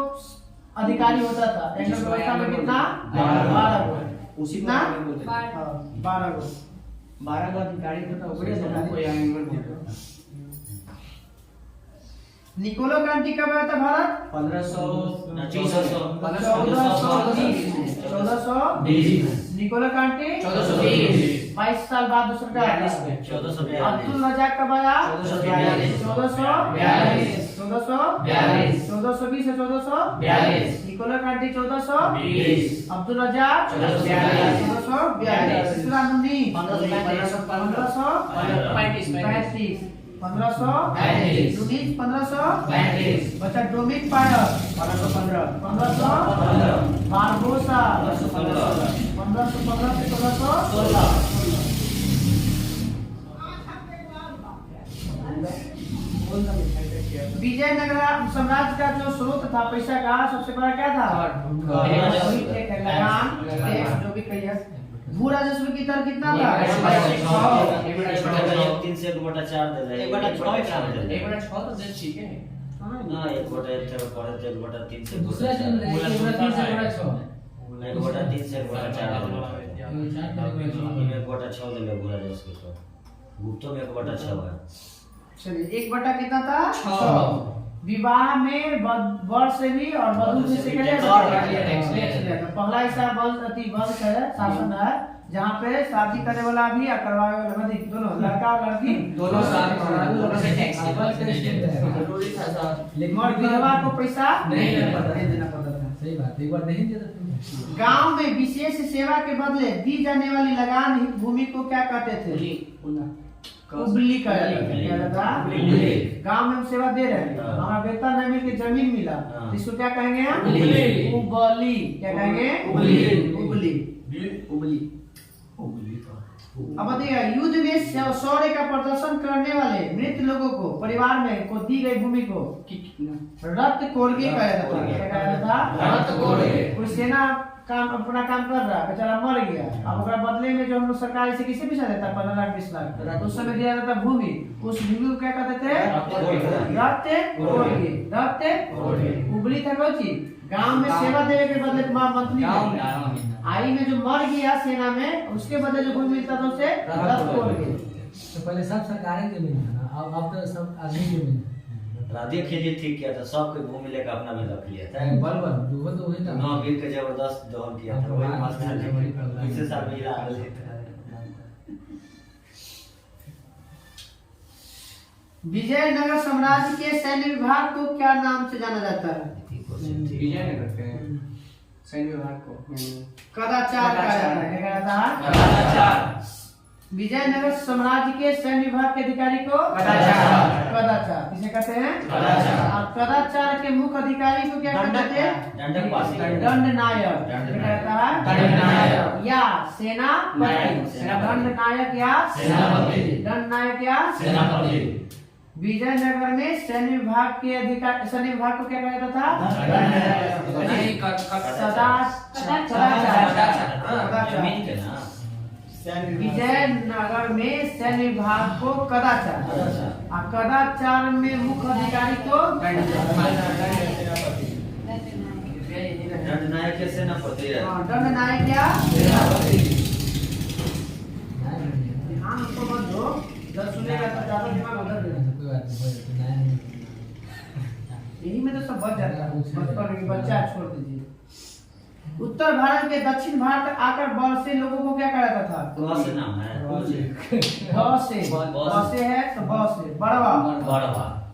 अधिकारी होता था। अयंगर व्यवस्था में कितना? 12 गो। उसी कितना? को 12 गो। 12 का अधिकारी होता है कोई आयंगर होता निकोलो क्रांति कब आया था भारत? 1420। निकोलो क्रांति 1420। 22 साल बाद दूसरा का आया। 1442। अब्दुल रजाक कब आया? 1442। 1420 से 1442। निकोलो क्रांति 1420। अब्दुल रजाक 1442। तीसरा मुन्नी 1535। 1535। लुनीज 1535। बचा डोमिक पायर 1515। बारबोसा 1515 से 1516। विजयनगर साम्राज्य का जो स्रोत था पैसा का सबसे बड़ा क्या था? लगान टैक्स जो भी कहिए। भू राजस्व की दर कितना था? 3 से 1/4 दे रहे हैं। 1/6 तो दे ठीक है ना 1/3 से दूसरा दिन 3 से 6 1/3 से 1/4 में 1/6 दे ले बुरा जस के तो गुप्तो में 1/6 है। चलिए 1 बटा कितना था? 6। विवाह में वर से भी और वधू से पहला हिस्सा वंश है, शासन है, जहाँ पे शादी करने वाला भी और करवाने वाला भी दोनों, लड़का और लड़की दोनों विधवा को पैसा नहीं देना पड़ता था। सही बात, एक बार नहीं देता था। गांव में विशेष सेवा के बदले दी जाने वाली लगान भूमि को क्या कहते थे? उबली कहा जाता था। गांव में हम सेवा दे रहे हैं, हमारा वेतन नहीं मिल के जमीन मिला, इसको क्या कहेंगे? उबली। क्या कहेंगे? उबली। अब बताइए, युद्ध में शौर्य का प्रदर्शन करने वाले मृत लोगों को परिवार में को दी गई भूमि को रक्त कोड़गे कहा जाता था। क्या कहा जाता था? रक्त कोड़गे। कोई सेना काम अपना काम कर रहा, बेचारा मर गया, अब उसका बदले में जो हम लोग सरकार से किसे पैसा देता है 15 लाख 20 लाख, उस समय दिया जाता भूमि, उस भूमि को क्या कहते थे? रक्त कोड़गे। उबली था कोची गांव में सेवा देने के बदले मंथली आई में जो मर गया सेना में, उसके बदले जो भूमि मिलता था उसे रक्त कोड़गे। तो पहले सब सरकारी जमीन था ना, अब तो सब आदमी जमीन है। राधे खेली ठीक किया था, सबके भूमि लेकर अपना भी रख लिया था। बलबल जो तो वही था। नौ वीर के जबरदस्त दहन किया था, वही मस्त था। इससे सब मिला विजयनगर साम्राज्य के सैन्य विभाग को क्या नाम से जाना जाता है? विजयनगर के सैन्य विभाग को कदाचार कहा जाता है। क्या कहता है? विजयनगर साम्राज्य के सैन्य विभाग के अधिकारी को कदाचार किसे कहते हैं? और कदाचार के मुख्य अधिकारी को क्या कहते हैं? दंडनायक। क्या कहता है? या सेनापति। दंडनायक या सेनापति। विजयनगर में सैन्य विभाग के अधिकारी, सैन्य विभाग को क्या कहा जाता था? विजयनगर में सैन्य विभाग को कदाचार, और कदाचार में मुख्य अधिकारी को दंडनायक के सेनापति है। दंडनायक या सेनापति। ध्यान उसको मत दो, जब सुनेगा तो ज्यादा दिमाग उधर देना। कोई बात नहीं, यही में तो सब बच जाता है, बचपन में बच्चा छोड़ दीजिए। उत्तर भारत के दक्षिण भारत आकर बसे लोगों को क्या कहा जाता था? कौन नाम है? बसे है तो बसे बड़वा।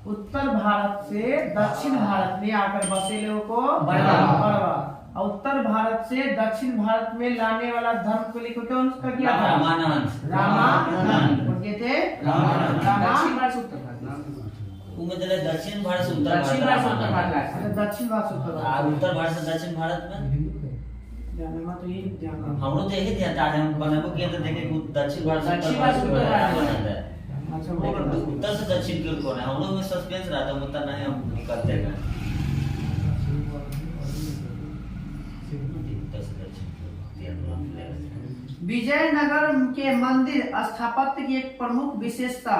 उत्तर भारत से दक्षिण भारत में आकर बसे लोगों को बड़वा। और उत्तर भारत से दक्षिण भारत में लाने वाला धर्म को लिखो तो उसका क्या था? रामानंद। उनके थे दक्षिण भारत से उत्तर भारत ना, दक्षिण भारत से उत्तर दक्षिण भारत से उत्तर भारत दक्षिण भारत से उत्तर भारत। उत्तर भारत से दक्षिण भारत में जानना तो यही ध्यान हम लोग तो यही ध्यान था, हम बनाबो किया तो देखे कि दक्षिण भारत से दक्षिण भारत से उत्तर भारत है। अच्छा वो उत्तर से दक्षिण की ओर कौन है? हम लोग में सस्पेंस रहता है, उत्तर नहीं हम करते हैं। उत्तर से दक्षिण की ओर विजयनगर के मंदिर स्थापत्य की एक प्रमुख विशेषता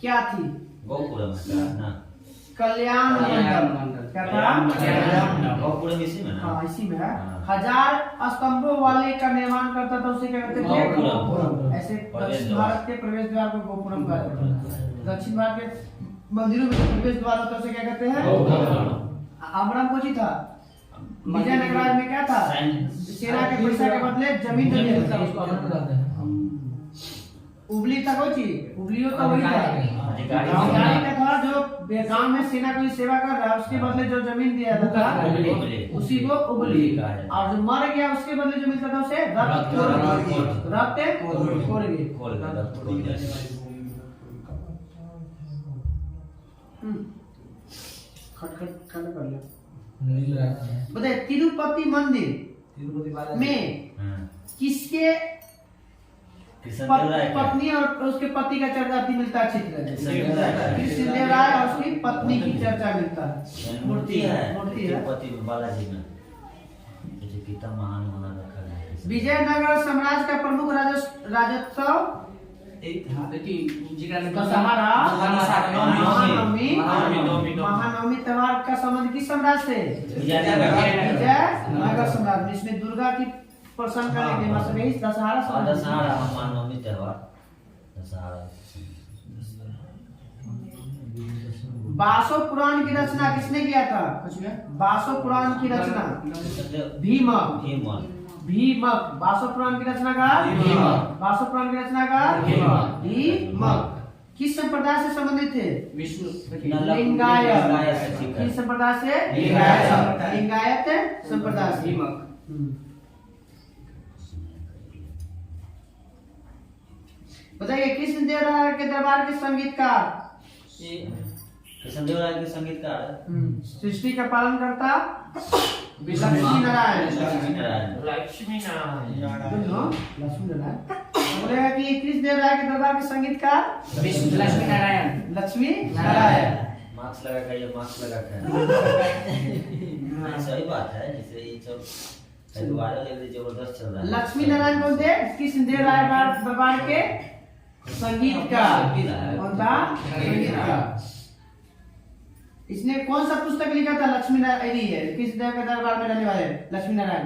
क्या थी? गोपुरम है ना, कल्याण मंडल। क्या था? गोपुरम इसी में ना। हाँ इसी में है। 1000 स्तंभों वाले का निर्माण करता था, उसे क्या कहते थे? गोपुरम। ऐसे दक्षिण भारत के प्रवेश द्वार को गोपुरम कहा जाता है। दक्षिण भारत के मंदिरों में प्रवेश द्वार होता है, उसे क्या कहते हैं? आमरम कोची था? विजयनगर में क्या था? सेना के पैसा के बदले जमीन दे दिया था। उसको अमर कराते हैं। उबली था कोची? उबली तो वही था अधिकारी का था जो गांव में सेना की सेवा कर रहा है, उसके बदले जो जमीन दिया जाता था उसी को उबली। और जो मर गया उसके बदले जो मिलता था उसे रक्त कोड़गे। खटखट कर लिया। नील रहता है। बताइए तिरुपति मंदिर तिरुपति बालाजी में किसके पत्नी और उसके पति का चर्चा मिलता है? चित्र कृष्णदेवराय और उसकी पत्नी की चर्चा मिलता है। मूर्ति है तिरुपति बालाजी में, जो कितना महान होना रखा है। विजयनगर साम्राज्य का प्रमुख राजोत्सव दशहरा, महानवमी त्योहार का संबंध किस साम्राज्य से? विजयनगर साम्राज्य। इसमें दुर्गा की प्रसन्न करने के मतलब यही दशहरा महानवमी त्योहार दशहरा। बासो पुराण की रचना किसने किया था? बासो पुराण की रचना भीमक। भीमक बासो पुराण की रचना का बासो पुराण की रचना का भीमक। किस संप्रदाय से संबंधित थे? लिंगायत। किस संप्रदाय से? लिंगायत संप्रदाय से। बताइए कृष्णदेवराय के दरबार के संगीतकार? कृष्णदेवराय के संगीतकार सृष्टि का पालन करता लक्ष्मी नारायण। लक्ष्मी नारायण बोलेगा कि कृष्णदेवराय के दरबार के संगीतकार लक्ष्मी नारायण। लक्ष्मी नारायण। मार्क्स लगा कर ये मार्क्स लगा कर सही बात है। जैसे ये सब दोबारा जबरदस्त चल रहा है। लक्ष्मी नारायण कौन थे? कृष्णदेवराय दरबार के संगीतकार। कौन था? संगीतकार। इसने कौन सा पुस्तक लिखा था? लक्ष्मी नारायण कृष्णदेव के दरबार में रहने वाले लक्ष्मी नारायण।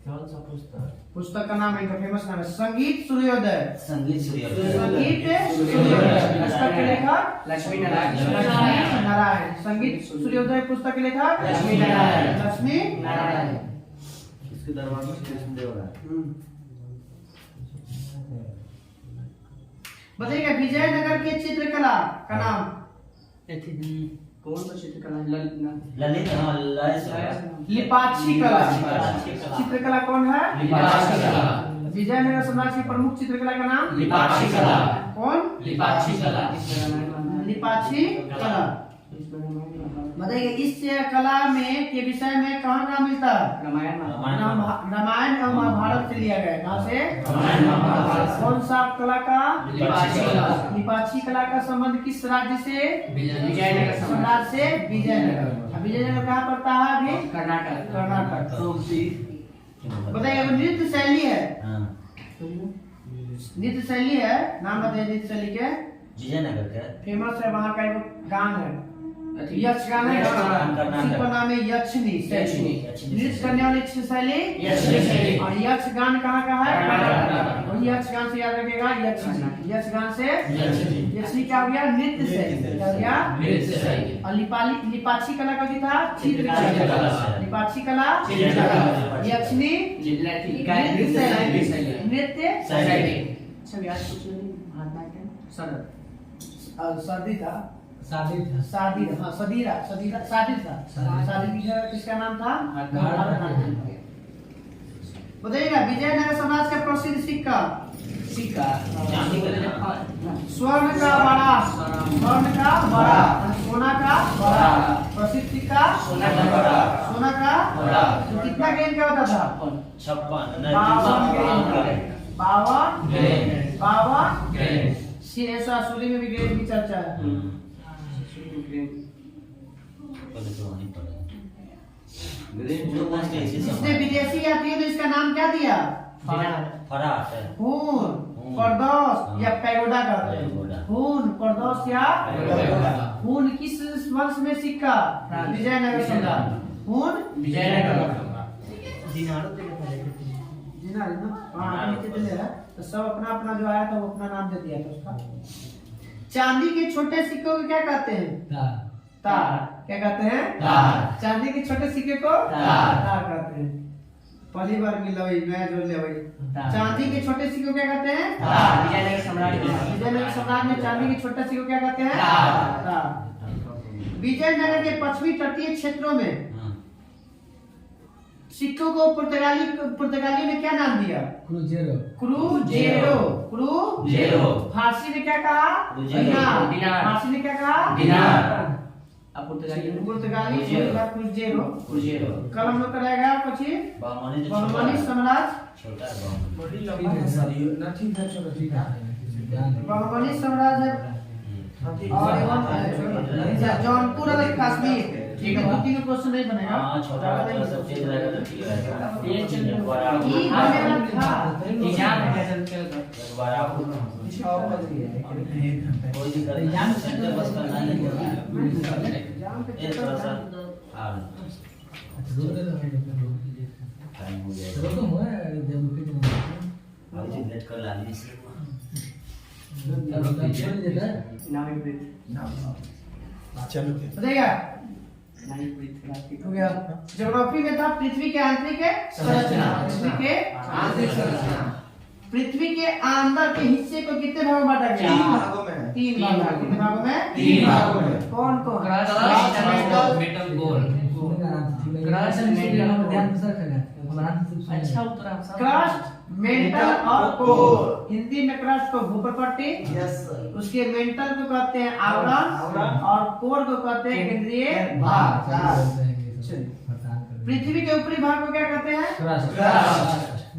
कौन सा पुस्तक? पुस्तक का नाम इनका फेमस नाम है संगीत सूर्योदय। संगीत सूर्योदय। संगीत सूर्योदय पुस्तक के लेखक लक्ष्मी नारायण। लक्ष्मी नारायण। संगीत सूर्योदय पुस्तक के लेखक लक्ष्मी नारायण। लक्ष्मी नारायण। इसके दरबार में कृष्णदेवराय। बताइएगा विजयनगर के चित्रकला का नाम? कौन सा चित्रकला? ललित हाँ लय से लिपाक्षी कला। चित्रकला कौन है? लिपाक्षी कला। विजयनगर साम्राज्य की प्रमुख चित्रकला का नाम? लिपाक्षी कला। कौन? लिपाक्षी कला। लिपाक्षी कला। बताइए इस कला में के विषय में कहाँ कहाँ मिलता है? रामायण और महाभारत से लिया गया। कहाँ से? कौन सा कला का? लिपाक्षी कला का संबंध किस राज्य से? विजयनगर सम्राट से विजयनगर। विजयनगर कहाँ पड़ता है अभी? कर्नाटक। कर्नाटक। बताइए अब नृत्य शैली है। नृत्य शैली है, नाम बताइए नृत्य शैली के। विजयनगर का फेमस है वहाँ का एक गान है, यक्ष गान है। उसी का नाम है यक्षिणी। नृत्य करने वाली शैली और यक्ष गान कहाँ का है? वही यक्ष गान से याद रखेगा यक्षिणी। यक्ष गान से यक्षिणी क्या हो गया? नृत्य शैली। क्या हो गया? और लिपाक्षी कला का भी था चित्रकला। लिपाक्षी कला यक्षिणी नृत्य शैली। सब याद सरल और सर्दी था शादी हाँ सदीरा सदीरा शादी था। शादी की जगह किसका नाम था? बताइएगा विजयनगर साम्राज्य का प्रसिद्ध सिक्का? स्वर्ण का बड़ा। स्वर्ण का बड़ा। सोना का बड़ा। प्रसिद्ध सिक्का सोना का बड़ा। तो कितना ग्रेन का होता था? 52 ग्रेन। सूर्य में भी ग्रेन की चर्चा है। इसने विदेशी यात्रियों ने इसका नाम क्या दिया? खून प्रदोष या पैगोडा कहते हैं। खून प्रदोष या खून किस वर्ष में सिक्का? विजयनगर सम्राट। खून विजयनगर। तो सब अपना अपना जो आया था वो अपना नाम दे दिया था उसका। चांदी के छोटे सिक्कों को क्या कहते हैं? तार। क्या कहते हैं? तार। चांदी के छोटे सिक्के को तार कहते हैं। पहली बार मिला भाई, मैं जोड़ लिया भाई। चांदी के छोटे सिक्के को क्या कहते हैं? तार। विजयनगर सम्राट में चांदी के छोटे सिक्के को क्या कहते हैं? तार। विजयनगर के पश्चिमी तटीय क्षेत्रों में सिक्कों को पुर्तगाली ने क्या नाम दिया? क्रूजेरो। फारसी ने क्या कहा? दिनार। फारसी ने क्या कहा? दिनार। पुर्तगाली क्रूजेरो। कल हम लोग कराएगा कुछ बहमानी साम्राज्य। बहमानी साम्राज्य और जौनपुर और कश्मीर। ठीक है, 2-3 क्वेश्चन नहीं बनेगा। छोटा सब चीज रहेगा तो ठीक रहेगा। ये चीज एक बार आप कोई दिक्कत नहीं, सेंटर बस करना है। ये थोड़ा सा टाइम हो जाएगा। लेट कर ला लीजिए। बताइएगा हो गया। ज्योग्राफी में था पृथ्वी के आंतरिक संरचना, पृथ्वी के आंतरिक संरचना। पृथ्वी के अंदर के हिस्से को कितने भागों में बांटा गया? 3 भागों में। 3 भागों। कितने भागों में? 3 भागों में। कौन कौन? Crust, metal, core. Crust, metal, ध्यान से रखना। अच्छा उत्तर आप सब। क्रस्ट, मेंटल और कोर। हिंदी में क्रस्ट को भूप्रपट्टी, उसके मेंटल को कहते हैं आवरण और कोर को कहते हैं केंद्रीय भाग। पृथ्वी के ऊपरी भाग को क्या कहते हैं?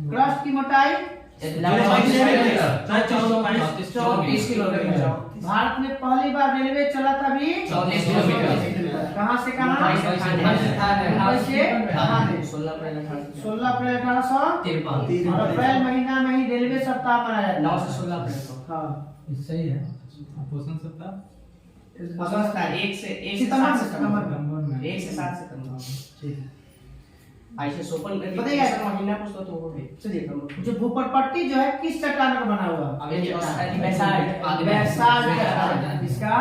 क्रस्ट की मोटाई 34 किलोमीटर। भारत में पहली बार रेलवे चला था भी 34 किलोमीटर। कहां से कहां? 16 अप्रैल 1853 और अप्रैल महीना में ही रेलवे सप्ताह मनाया जाता है। 9 से 16 अप्रैल को। हाँ सही है। पोषण सप्ताह अगस्त 1 से 7 सितंबर। 1 से 7 सितंबर। ठीक। ऐसे सोपन करके बताइए महीना पूछता तो वो भी। चलिए जो भूप्रपट्टी जो है किस चट्टान का बना हुआ? बैसाल्ट। इसका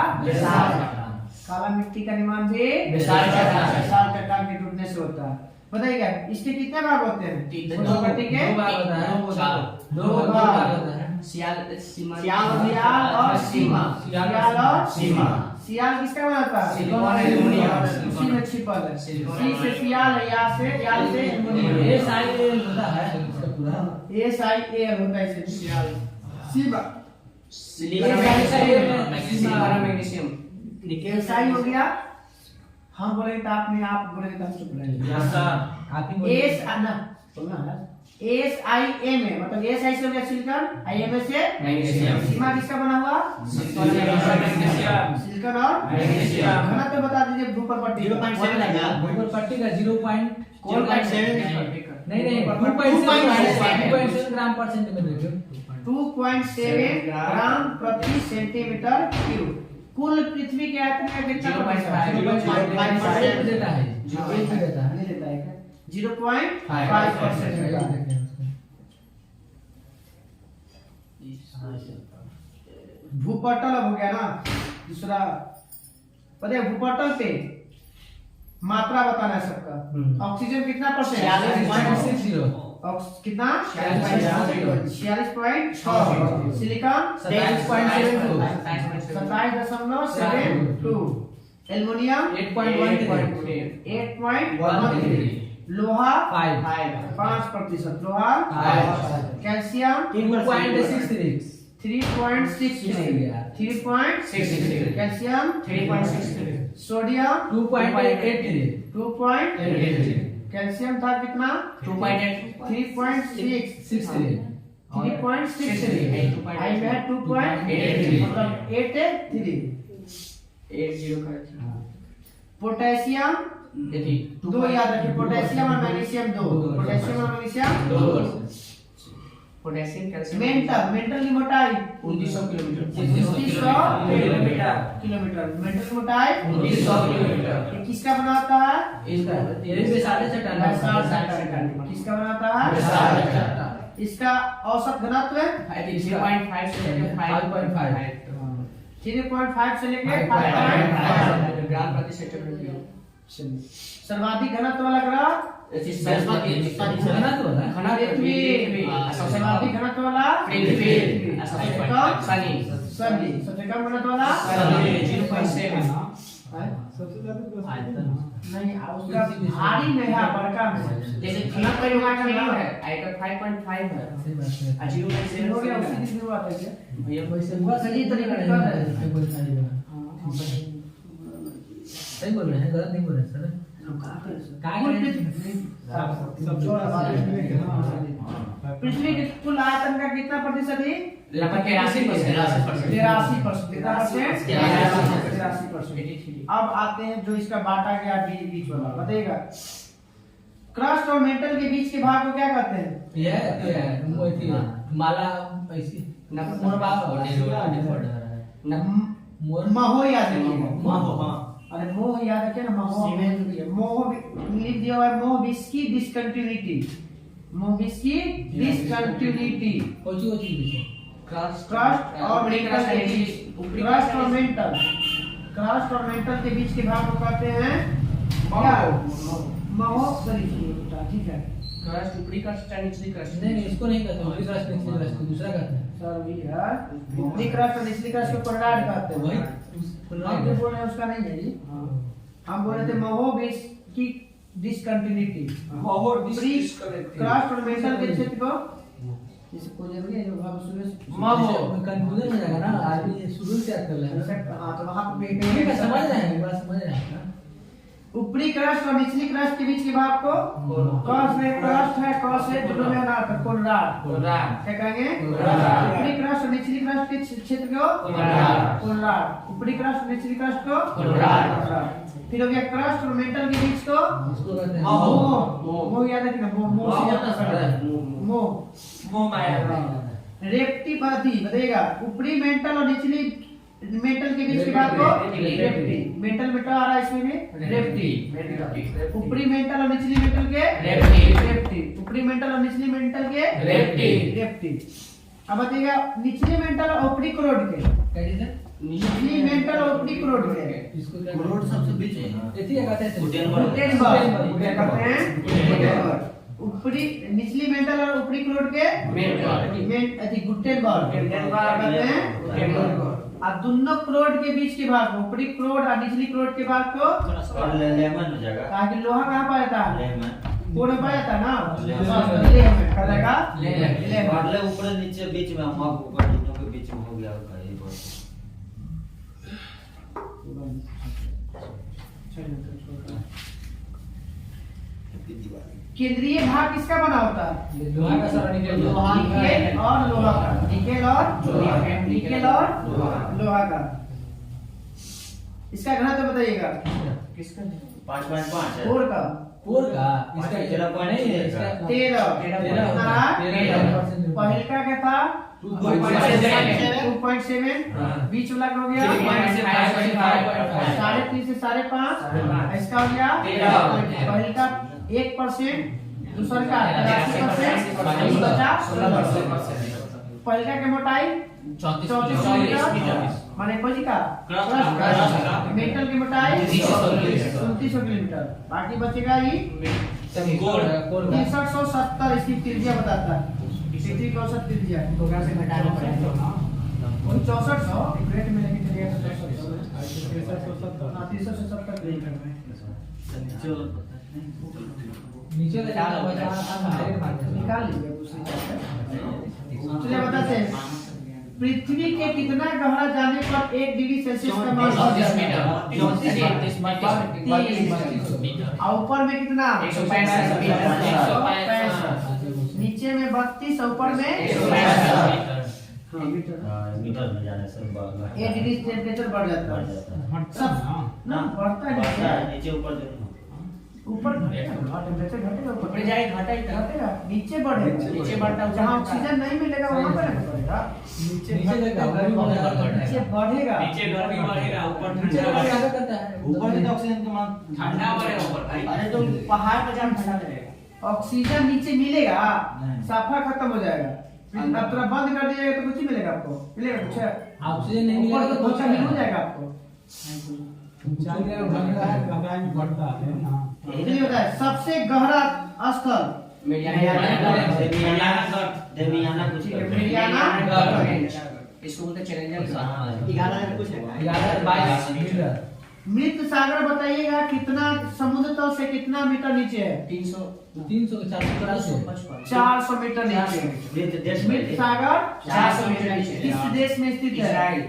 काला मिट्टी का निर्माण भी बैसाल्ट चट्टान के टूटने से होता है। बताइएगा इसके कितने भाग होते हैं? भूप्रपट्टी के 2 भाग होता है। 2 भाग होता है। सियाल सीमा और सीमा। सियाल किसका बनाता है? Silicon aluminium. उसी में छिपल है। सी से सियाल, या से एल्युमिनियम। SIAL होता है इसका पूरा। SIAL होता है इसे सियाल। सीमा सिलिकॉन मैग्नीशियम। SI हो गया। हम बोलेंगे तो आप नहीं, आप बोलेंगे तो हम चुप रहेंगे। आप ही बोलिए। SIM है, मतलब SI से हो गया सिलिकॉन, IM से मैग्नीशियम। सीमा किसका बना हुआ? सिलिकॉन और घनत्व बता दीजिए भूप्रपट्टी। भूप्रपट्टी का 0.7 नहीं 2.7 ग्राम पर सेंटीमीटर। 2.7 ग्राम प्रति सेंटीमीटर क्यूब। कुल पृथ्वी के आयतन का कितना प्रतिशत? 0.5% देता है। 0.5 देता है। नहीं देता है क्या? 0.5%। भूपटल अब हो गया ना दूसरा। पता है भूपटल पे मात्रा बताना है सबका। ऑक्सीजन कितना %? 46.60। कितना? 46.6। सिलिकॉन 27.72। एल्युमिनियम 8.13। लोहा 5%। लोहा कैल्शियम 3.63। कैल्शियम 3.63। सोडियम 2.83। कैल्शियम था कितना? 3.63। 3.63। आई में है 2.83 मतलब 83। 80 का। पोटेशियम 2 याद रखिए। पोटेशियम और मैग्नीशियम 2। पोटेशियम और मैग्नीशियम 2। Potassium calcium. मेंटल की मोटाई 2900 किलोमीटर। 2900 किलोमीटर। मेंटल की मोटाई 2900 किलोमीटर। ये किसका बनाता है? इसका ये भी सारे चट्टान किसका बनाता है? इसका औसत घनत्व 3.5 से लेकर 5.5 3.5 से लेकर 5.5 ग्राम प्रति सेंटीमीटर। सर्वाधिक घनत्व वाला ग्रह सर्वाधिक घनत्व वाला पृथ्वी। शनि। सबसे कम घनत्व वाला 0.7। नहीं, उसका भारी नहीं है, बड़का में। जैसे घनत्व का नहीं है, आयतन 5.5 है। 0.7 हो गया। उसी की बात है क्या? भैया वैसे पूरा सही तरीके से कर रहे हैं। सही बोल रहे हैं, गलत नहीं बोल रहे सर। पृथ्वी के कुल आयतन का कितना प्रतिशत है? लगभग 83%। अब आते हैं जो इसका बांटा गया बीच वाला, बताइएगा। क्रस्ट और मेंटल के बीच के भाग को क्या कहते हैं? ये माला ऐसी महो याद रखिए। अरे मोह याद रखिए ना। मोह इंग्लिश दिया हुआ है मोहबिस्की डिसकंटिन्यूटी। मोहबिस्की डिसकंटिन्यूटी। ओची क्रस्ट और मेंटल। क्रस्ट और मेंटल क्रस्ट और मेंटल के बीच के भाग को कहते हैं क्या? महोदरी। ठीक है क्रस्ट ऊपरी क्रस्ट या निचली क्रस्ट? नहीं इसको नहीं कहते, ऊपरी क्रस्ट निचली क्रस्ट को दूसरा कहते हैं सर भैया, ऊपरी क्रस्ट और निचली क्रस्ट को कोलराड कहते हैं। वही हम जो बोल रहे हैं उसका नहीं है जी, हम बोल रहे थे महोबिस की डिसकंटिन्यूटी। ऊपरी क्रस्ट और मेंटल के क्षेत्र को इसको जरूरी है जो भाव शुरू से कंफ्यूजन हो जाएगा ना, आदमी शुरू से याद कर लेगा। हाँ तो वहां पे ठीक है, समझ जाएंगे, बात समझ जाएंगे। ऊपरी क्रस्ट और निचली क्रस्ट के बीच के भाग को क्रस्ट में क्रस्ट है, क्रस्ट है दोनों में ना तो कोलराड। क्या कहेंगे? ऊपरी क्रस्ट और निचली क्रस्ट के क्षेत्र को कोलराड। ऊपरी क्रस्ट और निचली क्रस्ट को कोलराड। फिर हो गया क्रस्ट और मेंटल के बीच को इसको कहते हैं मोह। याद रखना, मोह से याद करना, मोह माया। रेप्टी बतेगा ऊपरी मेंटल और निचली मेंटल के बीच के भाग को रेप्टी। मेंटल में क्या आ रहा है इसमें भी? रेप्टी। ऊपरी मेंटल और निचली मेंटल के रेप्टी। ऊपरी मेंटल और निचली मेंटल के रेप्टी। अब बताइएगा निचली मेंटल और ऊपरी क्रोड के। क्या चीज है? निचली मेंटल और ऊपरी क्रोड के इसको क्या रोड सबसे बीच में इसी का कहते हैं गुटेनबर्ग कहते हैं गुटेनबर्ग। ऊपरी निचली मेंटल और ऊपरी क्रोड के गुटेनबर्ग कहते हैं। और दोनों क्रोड के बीच के भाग को ऊपरी क्रोड और निचली क्रोड के भाग को और लेमन हो जाएगा। ताकि लोहा कहाँ पाया था? लेमन कोड में पाया था ना, लेमन। लेमन कर देगा लेमन। मतलब ऊपर नीचे बीच में, हम ऊपर दोनों के बीच में हो गया होगा ये बात। केंद्रीय भाग किसका बना होता है? लोहा का सारा निकल निकेल और लोहा का। निकेल और लोहा का। इसका घनत्व बताइएगा। किसका? 5.5 है। कोर का कोर का इसका 13.6 नहीं है, का। इसका 13 पहले का क्या था? 2.7 बीच वाला का हो गया 3.5 से 5.5। इसका हो गया पहले का 1%, दूसरा का 80%, बचा 16%। पहले का मोटाई 34 मिलीमीटर माने कोजी का मेटल की मोटाई 2900 मिलीमीटर। बाकी बचेगा ये 6370 इसकी त्रिज्या बताता है। पृथ्वी का औसत त्रिज्या तो क्या से घटाना पड़ेगा? 6400 ग्रेड में लेके चलिएगा 370 नीचे का जाना बचाना था डायरेक्ट मार देना। निकाल लीजिए दूसरी। चलिए बताते हैं पृथ्वी के कितना गहरा जाने पर 1 डिग्री सेल्सियस का मान बढ़ जाता है? 32 और ऊपर में कितना? 165। नीचे में 32 और ऊपर में 165 मीटर में जाने से 1 डिग्री टेम्परेचर बढ़ जाता है। सब ना बढ़ता है नीचे ऊपर जो ऊपर टेम्परेचर घटेगा, ऊपर जाए घटेगा, नीचे बढ़ेगा। नीचे बढ़ता है, जहाँ ऑक्सीजन नहीं मिलेगा वहाँ पर बढ़ेगा। नीचे का गर्मी बढ़ेगा। नीचे बढ़ेगा, नीचे गर्मी बढ़ेगा, ऊपर नीचे ठंडा का बढ़ेगा। क्या करता है? ऊपर भी तो ऑक्सीजन का मान ठंडा बढ़ेगा ऊपर भाई। अरे तो पहाड़ पर जहाँ ठंडा रहेगा ऑक्सीजन नीचे मिलेगा, साफा खत्म हो जाएगा। अब थोड़ा बंद कर दीजिएगा तो कुछ ही मिलेगा आपको? मिलेगा कुछ? ऑक्सीजन नहीं ऊपर मिलेगा तो तो धोखा मिल हो जाएगा आपको। इसलिए होता है सबसे गहरा स्थल देवियाना कुछ इसको बोलते हैं चैलेंजर। 1122 मीटर। मृत सागर बताइएगा कितना समुद्र तल से कितना मीटर नीचे है? 300 300 के 450 400 मीटर नीचे। मृत सागर 400 मीटर नीचे। किस देश में स्थित है?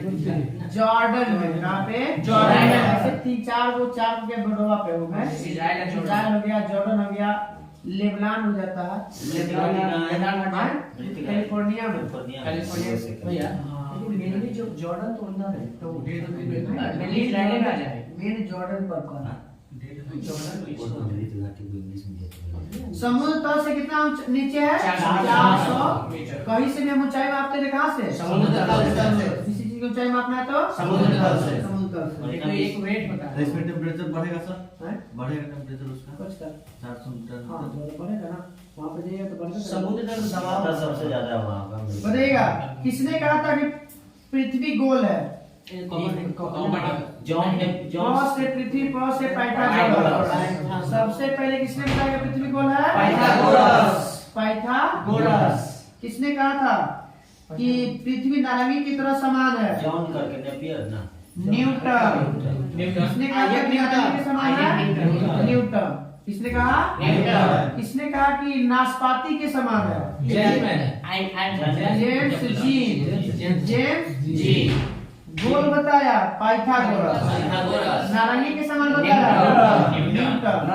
जॉर्डन में। कहाँ पे? जॉर्डन में। ऐसे 3-4 गो 4 के बड़ोवा पे हो गए। इजराइल इजराइल हो गया, जॉर्डन हो गया, लेबनान हो जाता है, कैलिफोर्निया में। भैया मेनली जो जॉर्डन तो उतना है तो मेनली इजराइल में आ जाए। मेन जॉर्डन पर कौन है? समुद्र तल से कितना नीचे है? 400 कहीं से भी हम ऊंचाई मापते थे। कहाँ से? समुद्र तल से। किसी चीज की ऊंचाई मापना है तो समुद्र तल से। समुद्र तल से। तो एक वेट बता तो इसमें टेम्परेचर बढ़ेगा सर? हैं? बढ़ेगा टेम्परेचर उसका कुछ कर 400 मीटर। हाँ तो बढ़ेगा ना, वहाँ पे जाइएगा तो बढ़ेगा। समुद्र तल दबाव सबसे ज्यादा वहाँ का बढ़ेगा। किसने कहा था कि पृथ्वी गोल है? जॉन प से पृथ्वी, प से पाइथागोरस। सबसे पहले किसने बताया कि पृथ्वी गोल है? पाइथागोरस। पाइथागोरस। किसने कहा था कि पृथ्वी नारंगी की तरह समान है? जॉन करके नेपियर ना न्यूटन। किसने कहा कि नारंगी के समान है? न्यूटन। किसने कहा? न्यूटन। किसने कहा कि नाशपाती के समान है? जेम्स जी। गोल बताया पाइथागोरस। नारंगी के समान बताया न्यूटन। अब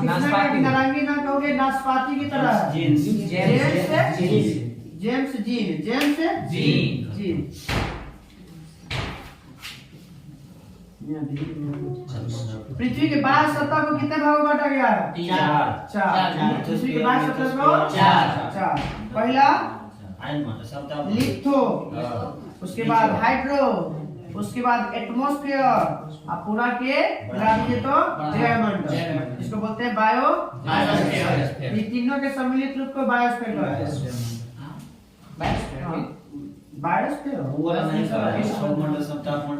किसने कहा कि नारंगी ना कहोगे नाशपाती की तरह है? जेम्स जी। पृथ्वी के बाह्य सतह को कितने भागों में बांटा गया है? चार। पृथ्वी के बाह्य सतह को चार। पहला लिथो, उसके बाद हाइड्रो, उसके बाद एटमॉस्फेयर, और पूरा के मिला दीजिए तो जैवमंडल, जिसको बोलते हैं बायोस्फीयर। ये तीनों के सम्मिलित रूप को बायोस्फीयर कहते हैं। बायोस्फीयर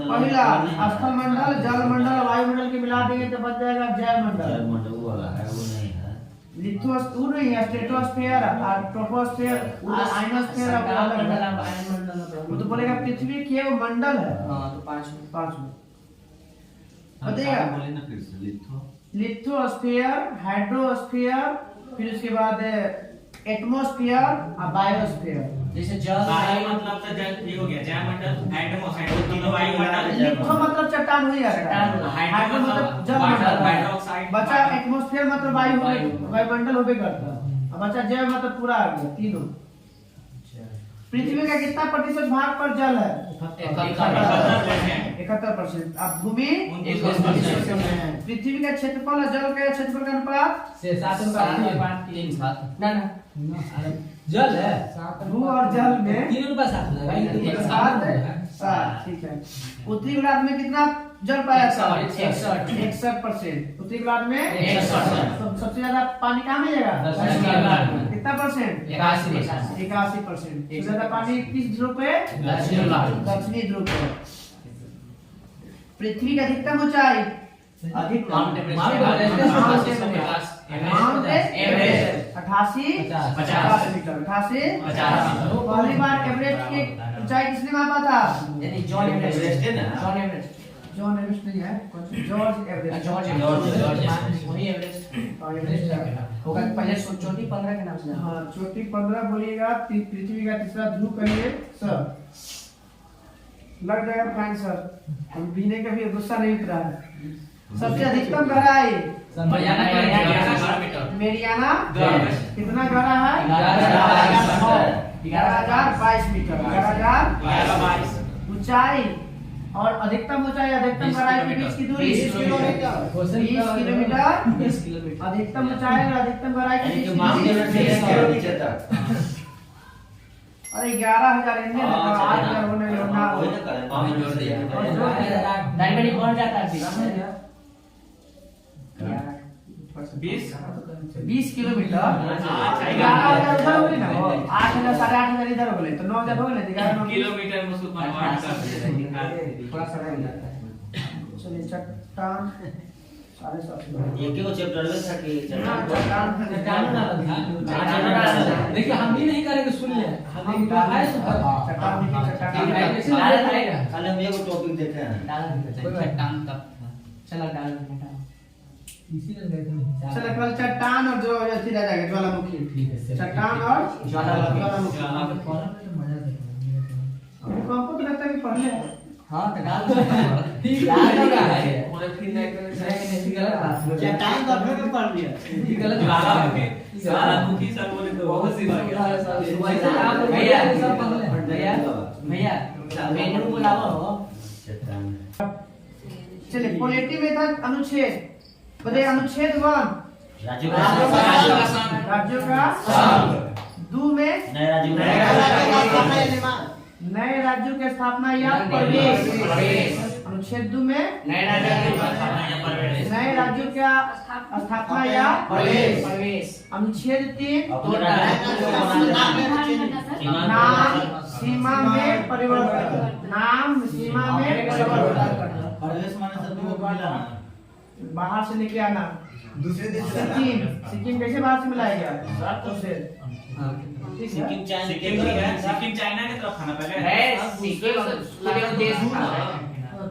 पहला स्थल मंडल, जल मंडल, वायुमंडल के मिला देंगे तो बच जाएगा जैवमंडल। वो वाला है, वो नहीं है। लिथोस्फीयर नहीं है, स्ट्रेटोस्फीयर, ट्रोपोस्फीयर, आयनोस्फीयर, वो तो बोलेगा पृथ्वी की वो मंडल है। तो पांच में बताइएगा। बोले ना फिर से लिथोस्फीयर, हाइड्रोस्फीयर, फिर उसके बाद एटमॉस्फेयर और बायोस्फीयर। जैसे जल मतलब तो ये हो गया जयमंडल, एटमॉस्फेयर, तीनों वायुमंडल। लिथो मतलब चट्टान हुई है, हाइड्रो मतलब जल मंडल, हाइड्रोक्साइड, बचा एटमॉस्फेयर मतलब वायुमंडल होबे करता, और बचा जैव मतलब पूरा आ गया तीनों। पृथ्वी का कितना प्रतिशत भाग पर जल है? 71%। अब भूमि 21% है। पृथ्वी का क्षेत्रफल और जल के क्षेत्रफल का अनुपात 7 जल है भू और जल में 3:7 7। ठीक है। उत्तरी गोलार्ध में कितना जल पाया था? 61%। उत्तरी गोलार्ध में 61%। सबसे ज्यादा पानी कहाँ मिलेगा? कितना परसेंट? 81%। सबसे ज्यादा पानी किस ध्रुव पे? दक्षिणी ध्रुव पे। पृथ्वी की अधिकतम ऊंचाई? Mount Everest 88 metre. 88। पहली बार एवरेस्ट की ऊंचाई किसने मापा था? जॉन एवरेस्ट है ना? जॉन एवरेस्ट नहीं है, जॉर्ज एवरेस्ट। वही एवरेस्ट एवरेस्ट होगा। पहले चोटी 15 के नाम से। हाँ, चोटी 15 बोलिएगा। पृथ्वी का तीसरा ध्रुव कहिए सर। लग जाएगा फाइन सर, हम पीने का भी गुस्सा नहीं उतरा है। सबसे अधिकतम गहराई मेरियाना कितना गहरा है? 11,022 मीटर। 11,022। ऊंचाई और अधिकतम ऊंचाई अधिकतम गहराई के बीच की दूरी 20 किलोमीटर। 20 किलोमीटर। अधिकतम ऊंचाई और अधिकतम गहराई के बीच की दूरी। अरे 11,000 इनने 8,000 होने लगना। डायमंड बढ़ जाता है 20 किलोमीटर। 11,000 उधर हो गई ना, 8,000 8,500 इधर हो गए तो 9,000 हो गए। 11 किलोमीटर में उसको कन्वर्ट कर देते थोड़ा सा रह जाता है। चलिए चट्टान 750। ये क्यों चैप्टर में था कि देखिए हम भी नहीं करेंगे, सुन ले हम खाली हम एगो टॉपिक देखे हैं। चलो कल चट्टान और जो अथी रह जाएगा ज्वालामुखी। चट्टान और ज्वालामुखी। हमको तो लगता है कि पढ़ ले। हां तो डाल चट्टान का फिर पढ़ लिया। गलत ज्वालामुखी सर बोले तो बहुत सी बात है। भैया मेनू बुलाओ। चलिए पॉलिटी में था अनुच्छेद। बताइए अनुच्छेद 1 राज्यों राज्यों का दो में नए राज्यों नए राज्यों की स्थापना या प्रवेश। अनुच्छेद 2 में नए राज्यों का स्थापना या प्रवेश। अनुच्छेद 3 नाम सीमा में परिवर्तन, नाम सीमा में परिवर्तन, परवेश माने से तुमको मिला ना बाहर से लेके आना। दूसरे देश से सिक्किम, सिक्किम कैसे बाहर से मिलाया गया? उससे ठीक है। सिक्किम चाइना सिक्किम चाइना की तरफ खाना पहले है सिक्किम देश था।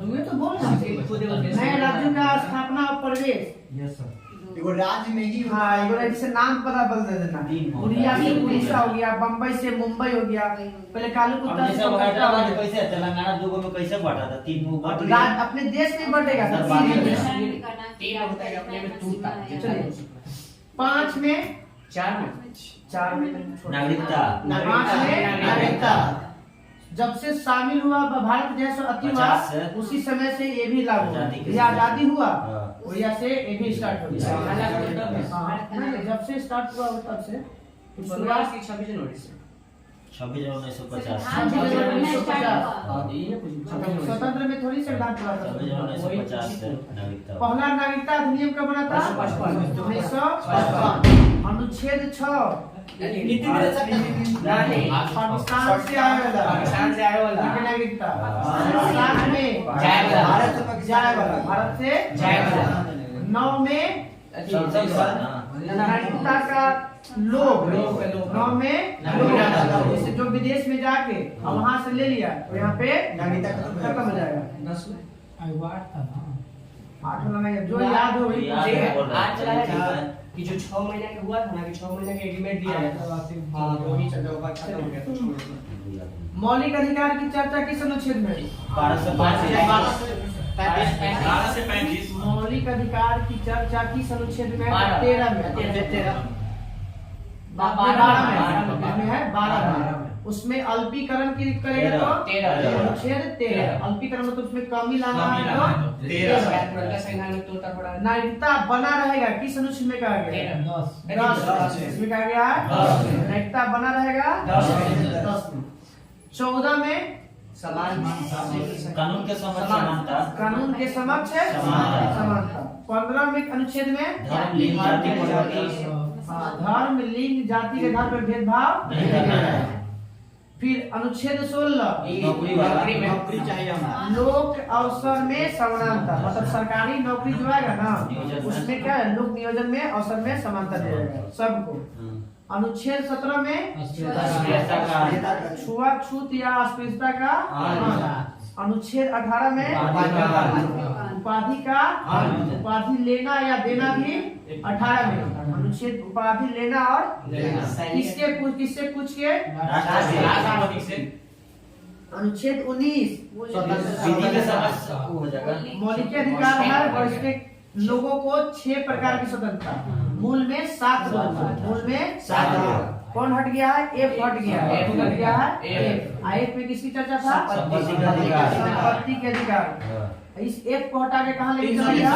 दुए तो बोल ना नए राज्यों का स्थापना और प्रवेश। Yes sir. एगो राज्य में ही हाँ एगो राज्य से नाम पता बदल दे देना। उड़िया से उड़ीसा हो गया, बम्बई से मुंबई हो गया। पहले कालू अब कुत्ता जैसे से हैदराबाद कैसे तेलंगाना दो में कैसे बांटा था? तीन मुंह बांट लिया। राज्य अपने देश में बढ़ेगा सर। तीन होता है अपने में टूटता। चलिए 5 में 4 में 4 में नागरिकता 5 में नागरिकता। जब से शामिल हुआ भारत जैसा अति हुआ 50 से उसी समय से ये भी लागू हुआ। आजादी के ये आजादी हुआ हाँ। उड़िया से ये भी स्टार्ट हो गया। हाँ, नहीं, जब से स्टार्ट हुआ वो तब से शुरुआत की 26 जनवरी से 26 जनवरी 1950 स्वतंत्र में थोड़ी संविधान पूरा 26 जनवरी 1950 से नागरिकता। पहला नागरिकता अधिनियम कब बना था? 1955। अनुच्छेद 6 पाकिस्तान से आया वाला नागरिकता। 7 में जाए वाला भारत से जाए वाला। 9 में नागरिकता का लोग 9 में जैसे जो विदेश में जाके और वहां से ले लिया तो यहाँ पे नागरिकता खत्म हो जाएगा। 8 वाला जो याद हो वही याद है, बोल रहा है। आज चला है कि जो 6 महीने का हुआ था ना कि 6 महीने का एग्रीमेंट दिया है। हाँ वो ही चल जाओ खत्म हो गया तो छोड़ दो। मौलिक अधिकार की चर्चा किस अनुच्छेद में? 12 से 35 मौलिक अधिकार की चर्चा किस अनुच्छेद में? 12 13 में। 12 में है 12 में। उसमें अल्पीकरण की करेगा तो 13 अनुच्छेद 13। अल्पीकरण मतलब उसमें कमी लाना है तो 13। संविधान में तोड़ता पड़ा है। नागरिकता बना रहेगा किस अनुच्छेद में कहा गया? 10 इसमें कहा गया है नागरिकता बना रहेगा 10 में। 14 में समान कानून के समक्ष समानता। कानून के समक्ष है समानता। 15 में अनुच्छेद में धर्म लिंग जाति प्रजाति धर्म लिंग जाति के आधार पर भेदभाव नहीं करना है। फिर अनुच्छेद 16 नौकरी वाला नौकरी चाहिए हमें। लोक अवसर में समानता। मतलब सरकारी नौकरी जो आएगा ना उसमें क्या है लोक नियोजन में अवसर में समानता दिया जाएगा सबको। अनुच्छेद 17 में छुआछूत या अस्पृश्यता का। अनुच्छेद 18 में उपाधि का उपाधि लेना या देना भी 18 में। अनुच्छेद उपाधि लेना और किससे पूछ के? राष्ट्रपति से। अनुच्छेद 19 विधि के समक्ष हो जाएगा। मौलिक अधिकार है और इसमें लोगों को 6 प्रकार की स्वतंत्रता। मूल में 7 मूल में 7 कौन हट गया है? F हट गया है। F हट गया है F में किसकी चर्चा था? संपत्ति के अधिकार। इस F को हटा के कहाँ लेके चला गया?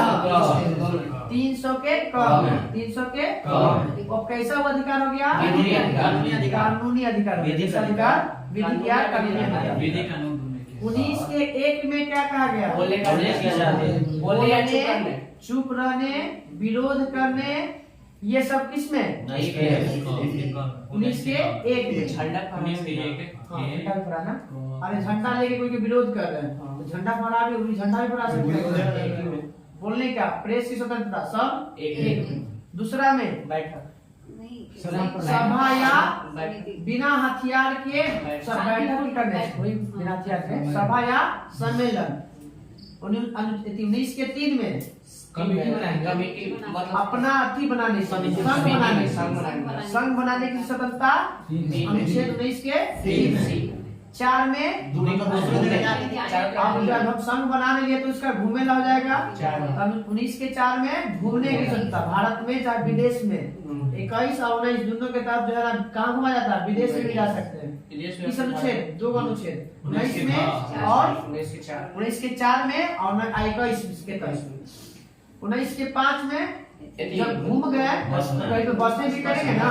300 के कम। 300 के कम। अब कैसा वो अधिकार हो गया? कानूनी अधिकार। विधि अधिकार विधि क्या? कानूनी अधिकार। 19 के 1 में क्या कहा गया? बोलने चुप रहने विरोध करने ये सब किसमें? 19 के 1 में। झंडा फहराना। अरे झंडा लेके कोई के विरोध कर रहे हैं तो झंडा फहरा भी झंडा भी फहरा सकते हैं। बोलने का प्रेस की स्वतंत्रता सब एक में। दूसरा में बैठक सभा या बिना हथियार के सब बैठक करने कोई बिना हथियार के सभा या सम्मेलन। 19 के 3 में कमेटी अपना अथी बनाने संघ बनाने की स्वतंत्रता। अनुच्छेद 19 के 3। 4 में अब जब हम संघ बनाने लिए तो इसका घूमेला हो जाएगा। 19 के 4 में घूमने की स्वतंत्रता भारत में चाहे विदेश में। 21 और 19 दोनों के तहत जो है ना कहाँ घुमा जाता है? विदेश में भी जा सकते हैं। इस अनुच्छेद 2 अनुच्छेद 19 में और 19 के 4 में और 21 के तहत। 19 के 5 में जब घूम गए कहीं तो बसें भी करेंगे ना।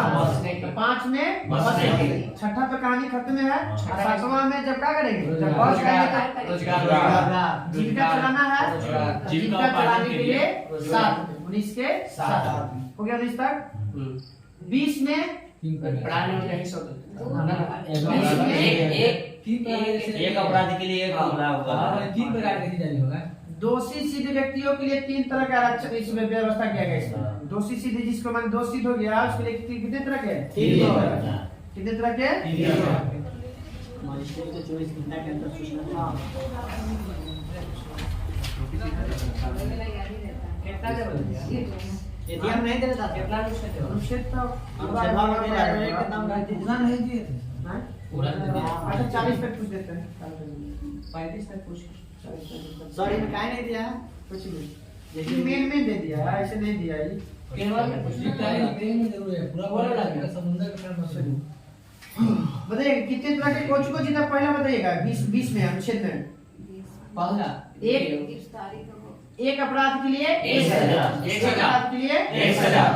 5 में बसें। 6ठा पे कहानी खत्म है। 7वां में जब क्या करेंगे? जब बस करेंगे तो जीविका चलाना है। जीविका चलाने के लिए 7 19 के 7 हो गया 19 तक। 20 में प्राणी और यही सब एक अपराध के लिए एक मामला होगा। 3 प्रकार की जारी होगा। दोषी सिद्ध व्यक्तियों के लिए 3 तरह का आरक्षण इसमें व्यवस्था किया गया है इसमें। दोषी सिद्ध जिसको मान दोषी सिद्ध हो गया उसके लिए कितने तरह के? 3 तरह। कितने तरह के? 3 तरह। मजिस्ट्रेट को 24 घंटा के अंदर सूचना। हाँ कितना दे बोलिए एटीएम नहीं दे रहा था कितना अनुच्छेद तो अनुच्छेद में दे रहा है कितना पूरा नहीं दिए थे। पूरा अच्छा 40 तक पूछ देते हैं 35 तक पूछ सॉरी में काय नहीं दिया कुछ नहीं लेकिन मेन दे दिया है, ऐसे नहीं दिया है। केवल में कुछ लिखता है नहीं जरूर है पूरा बोला लगा समुद्र का नाम मसले। बताइए कितने तरह के कोच को जितना पहला बताइएगा 20 में अनुच्छेद में पहला एक अपराध के लिए 1000 एक अपराध के लिए 1000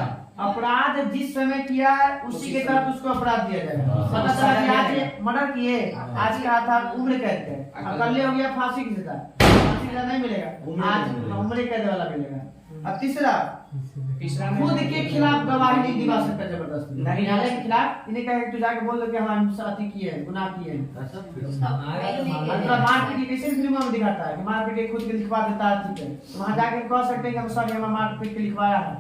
अपराध जिस समय किया उसी के तहत उसको अपराध दिया जाएगा। पता चला कि आज मर्डर किए आज कहा था उम्र कैद का, अब कल हो गया फांसी की सजा, फांसी की सजा नहीं मिलेगा, आज उम्र कैद वाला मिलेगा। अब तीसरा खुद के खिलाफ गवाही नहीं दिवा सकता जबरदस्ती न्यायालय के खिलाफ। इन्हें कहे तू जाके बोल दो कि हम अति किए गुनाह किए। मतलब मार पीट कैसे फिल्मों में दिखाता है कि मार पीट खुद के लिखवा देता है, ठीक है वहां जाके कह सकते हैं कि हम सॉरी हम मार पीट के लिखवाया है।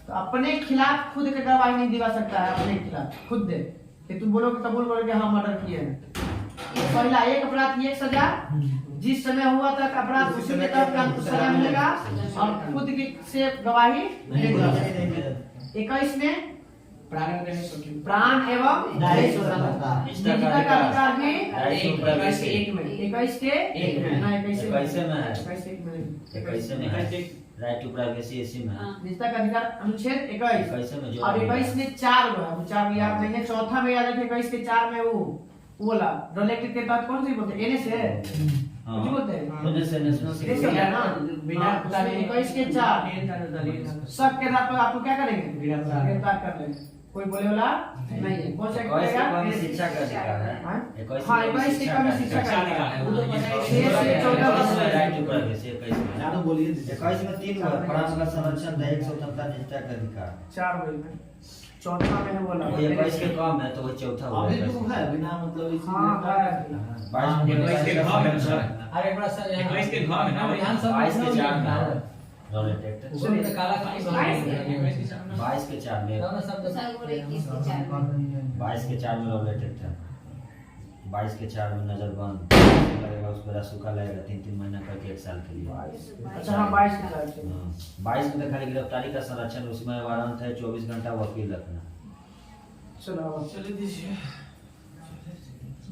तो अपने खिलाफ खुद के गवाही नहीं दिवा सकता है, अपने खिलाफ खुद दे कि तुम बोलो कि कबूल करो कि हम मर्डर किए हैं। पहला एक अपराध की एक सजा, जिस समय हुआ था अपराध उसी के तहत सजा मिलेगा और खुद की से गवाही नहीं दिवा सकते। 21 में प्राण एवं न्यायिक स्वतंत्रता निजता का अधिकार भी 21 में 21 के 1 में ना 21 में राइट टू प्राइवेसी इसी में निजता का अधिकार अनुच्छेद 21 में और 21 में 4 गो है, 4 याद नहीं है। चौथा में याद रखिए 21 के 4 में वो बोला रोलेक्टेड के तहत कौन सी बोलते हैं एनएस है कुछ बोलते हैं एनएस ना बिना 21 के 4 शक के आधार पर आपको क्या करेंगे गिरफ्तार कर लेंगे। कोई बोले वाला नहीं है कौन सा करेगा शिक्षा का अधिकार है। हां 21 के कम शिक्षा का अधिकार है। 6 से 14 वर्ष राइट टू प्राइवेसी 21 में ज्यादा बोलिए 21 में 3 प्राण का संरक्षण दैहिक स्वतंत्रता निजता का अधिकार 4 बोल में चौथा में है बोला 21 के कम है तो वो चौथा हो अभी गया। तो है बिना मतलब इसी हां है 22 के घाव है सर। अरे बड़ा सा 21 के घाव है ना विधानसभा 22 के 4 में रोलेटेड ऊपर में काला काली 22 के 4 में दोनों शब्द 22 के 4 में रोलेटेड था। 22 के 4 में नजरबंद लगेगा उस पर सूखा लगेगा 3-3 महीना करके 1 साल के लिए। अच्छा हां 22 के साल से 22 में खाली गिरफ्तारी का संरक्षण उसमें वारंट है 24 घंटा वकील रखना। चलो चलिए दीजिए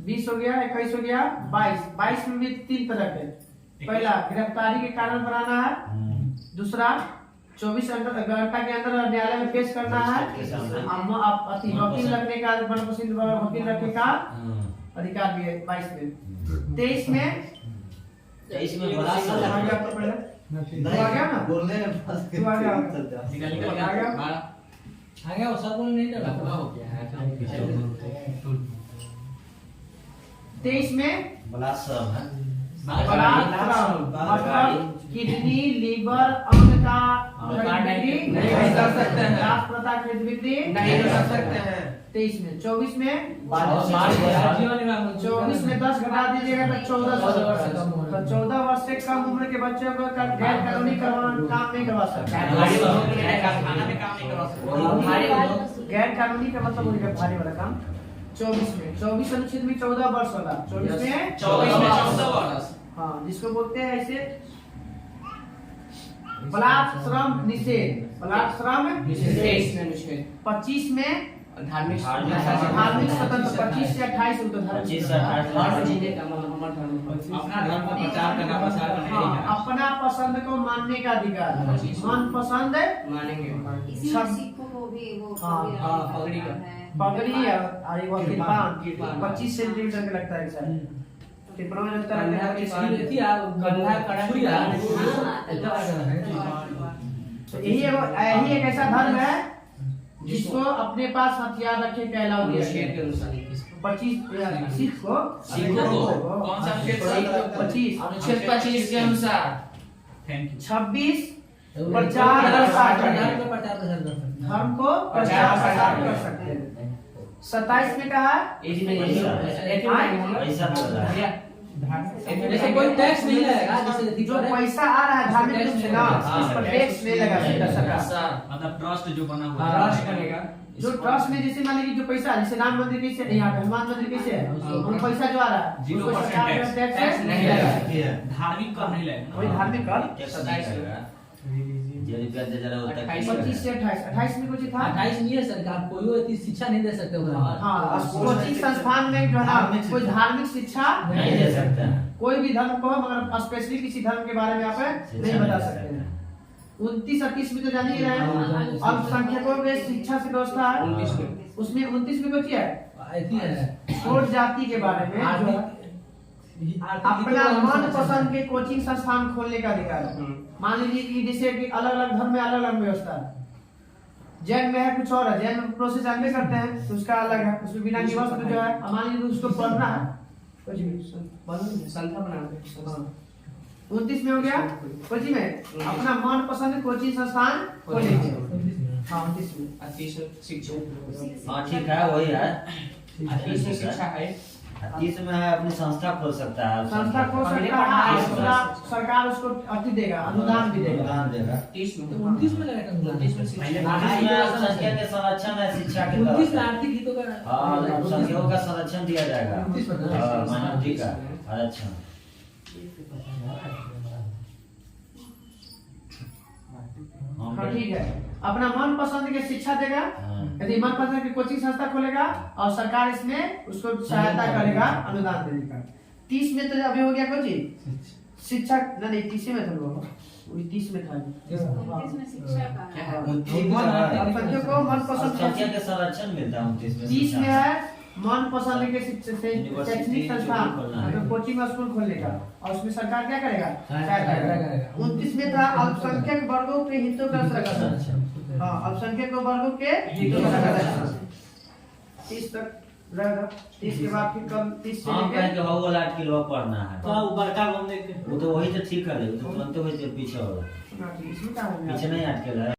20 हो गया 21 हो गया 22 में भी 3 तरह के। पहला गिरफ्तारी के कारण बनाना है, दूसरा 24 घंटा के अंदर न्यायालय में पेश करना है, वकील रखने का मनपसंद वकील रखने का अधिकार भी है 22 में। 23 में बड़ा सा आ गया तो पहले आ गया ना बोलने में फंस तू आ गया निकल गया आ गया वो सब नहीं लगा पूरा हो गया है। 23 में बड़ा सब है मतलब किडनी लीवर अंग का खरीद बिक्री नहीं कर सकते हैं, लाभप्रदा खरीद बिक्री नहीं कर सकते हैं। 23 में 24 में 24 में 10 घटा दीजिएगा तो 14 वर्ष तो 14 वर्ष से कम उम्र के बच्चों को गैर कानूनी काम नहीं करवा सकते। गैर कानूनी का मतलब हो गया भारी वाला काम। 24 में 24 अनुच्छेद में 14 वर्ष होगा। 24 में 14 वर्ष हाँ जिसको बोलते हैं ऐसे बलात् श्रम निषेध, बलात् श्रम निषेध। 25 में धार्मिक स्वतंत्र 25 से 28 25 से 28 अपना धर्म का प्रचार करना प्रसार करना अपना पसंद को मानने का अधिकार, मन पसंद मानेंगे सिखों को भी वो पगड़ी का पगड़ी और वो किरपान 25 सेंटीमीटर का लगता है सर। कितना में लगता है यही एक ऐसा धर्म है जिसको अपने पास हथियार रखे का अलाउ दिया है। 25 सिख को कौन सा अनुच्छेद 25 अनुच्छेद 25 के अनुसार 26 प्रचार प्रसार धर्म का प्रचार प्रसार कर सकते हैं। धर्म को प्रचार प्रसार कर सकते हैं। 27 में कहा पैसा तो रहा है। जैसे कोई टैक्स नहीं लगेगा, जैसे जो पैसा आ रहा है धार्मिक रूप से ना, उस पर टैक्स नहीं लगा सरकार। मतलब ट्रस्ट जो बना हुआ हाँ, है ट्रस्ट बनेगा। जो ट्रस्ट में जैसे मान लीजिए जो पैसा जैसे राम मंदिर कैसे नहीं आता, हनुमान मंदिर कैसे है, वो पैसा जो आ रहा है 0% उसको सरकार टैक्स टैक्स नहीं लगा। धार्मिक कर नहीं लगेगा। वही धार्मिक कर टैक्स नहीं लगेगा। जो रुपया दे जरा होता है 25 से 28 में कुछ था। 28 नहीं है सरकार, कोई इतनी शिक्षा नहीं दे सकते उधर। हाँ, कोचिंग संस्थान में जो है ना, कोई धार्मिक शिक्षा नहीं दे सकता है। कोई भी धर्म को मगर स्पेशली किसी धर्म के बारे में आप नहीं बता सकते हैं। 29 और 30 में तो जान ही रहे हैं। अल्पसंख्यकों के शिक्षा से व्यवस्था है 29 में। उसमें 29 में कुछ है ऐसी है छोट जाति के बारे में जो है अपना मन पसंद के कोचिंग संस्थान खोलने का अधिकार है। मान लीजिए कि जैसे कि अलग अलग धर्म में अलग अलग व्यवस्था है। जैन में है कुछ और है, जैन में प्रोसेस जानते करते हैं तो उसका अलग है, उसमें बिना निवास तो जो है मान लीजिए उसको पढ़ना है कुछ भी संस्था बना 29 में हो गया कोचिंग में अपना मन पसंद कोचिंग संस्थान खोलेंगे। हाँ 29 में हाँ ठीक है वही है। शिक्षा है 30 में है अपनी संस्था खोल सकता है। संस्था खोल सकता है, उसका सरकार उसको अति देगा, अनुदान भी देगा। अनुदान देगा। 29 में लगेगा अनुदान। 30 में अल्पसंख्यक के संरक्षण है शिक्षा के 29 में आर्थिक हितों का हाँ अल्पसंख्यकों का संरक्षण दिया जाएगा। 29 में माइनॉरिटी का आरक्षण। हाँ ठीक है, अपना मन पसंद के शिक्षा देगा, यदि मन पसंद की कोचिंग संस्था खोलेगा और सरकार इसमें उसको सहायता करेगा, अनुदान देगा। 30 में तो अभी हो गया कोचिंग शिक्षा नहीं 30 में था वो 30 में था। अल्पसंख्यक को मन पसंद अल्पसंख्यक के संरक्षण मिलता है 29 में। 30 में है मन पसंद के शिक्षा से शैक्षणिक संस्थान कोचिंग स्कूल खोलने का और उसमें सरकार क्या करेगा सहायता करेगा। 29 में था अल्पसंख्यक वर्गों के हितों का संरक्षण। हाँ अल्पसंख्यक वर्गों के हितों का संरक्षण 30 तक रहेगा। 30 के बाद फिर कल 30 से हम लेकर कहेंगे हो वाला कि लो पढ़ना है तो बड़का बंदे के वो तो वही तो ठीक कर ले, वो तो तुरंत वही पीछे होगा, इसमें क्या हो गया पीछे नहीं अटके रहे।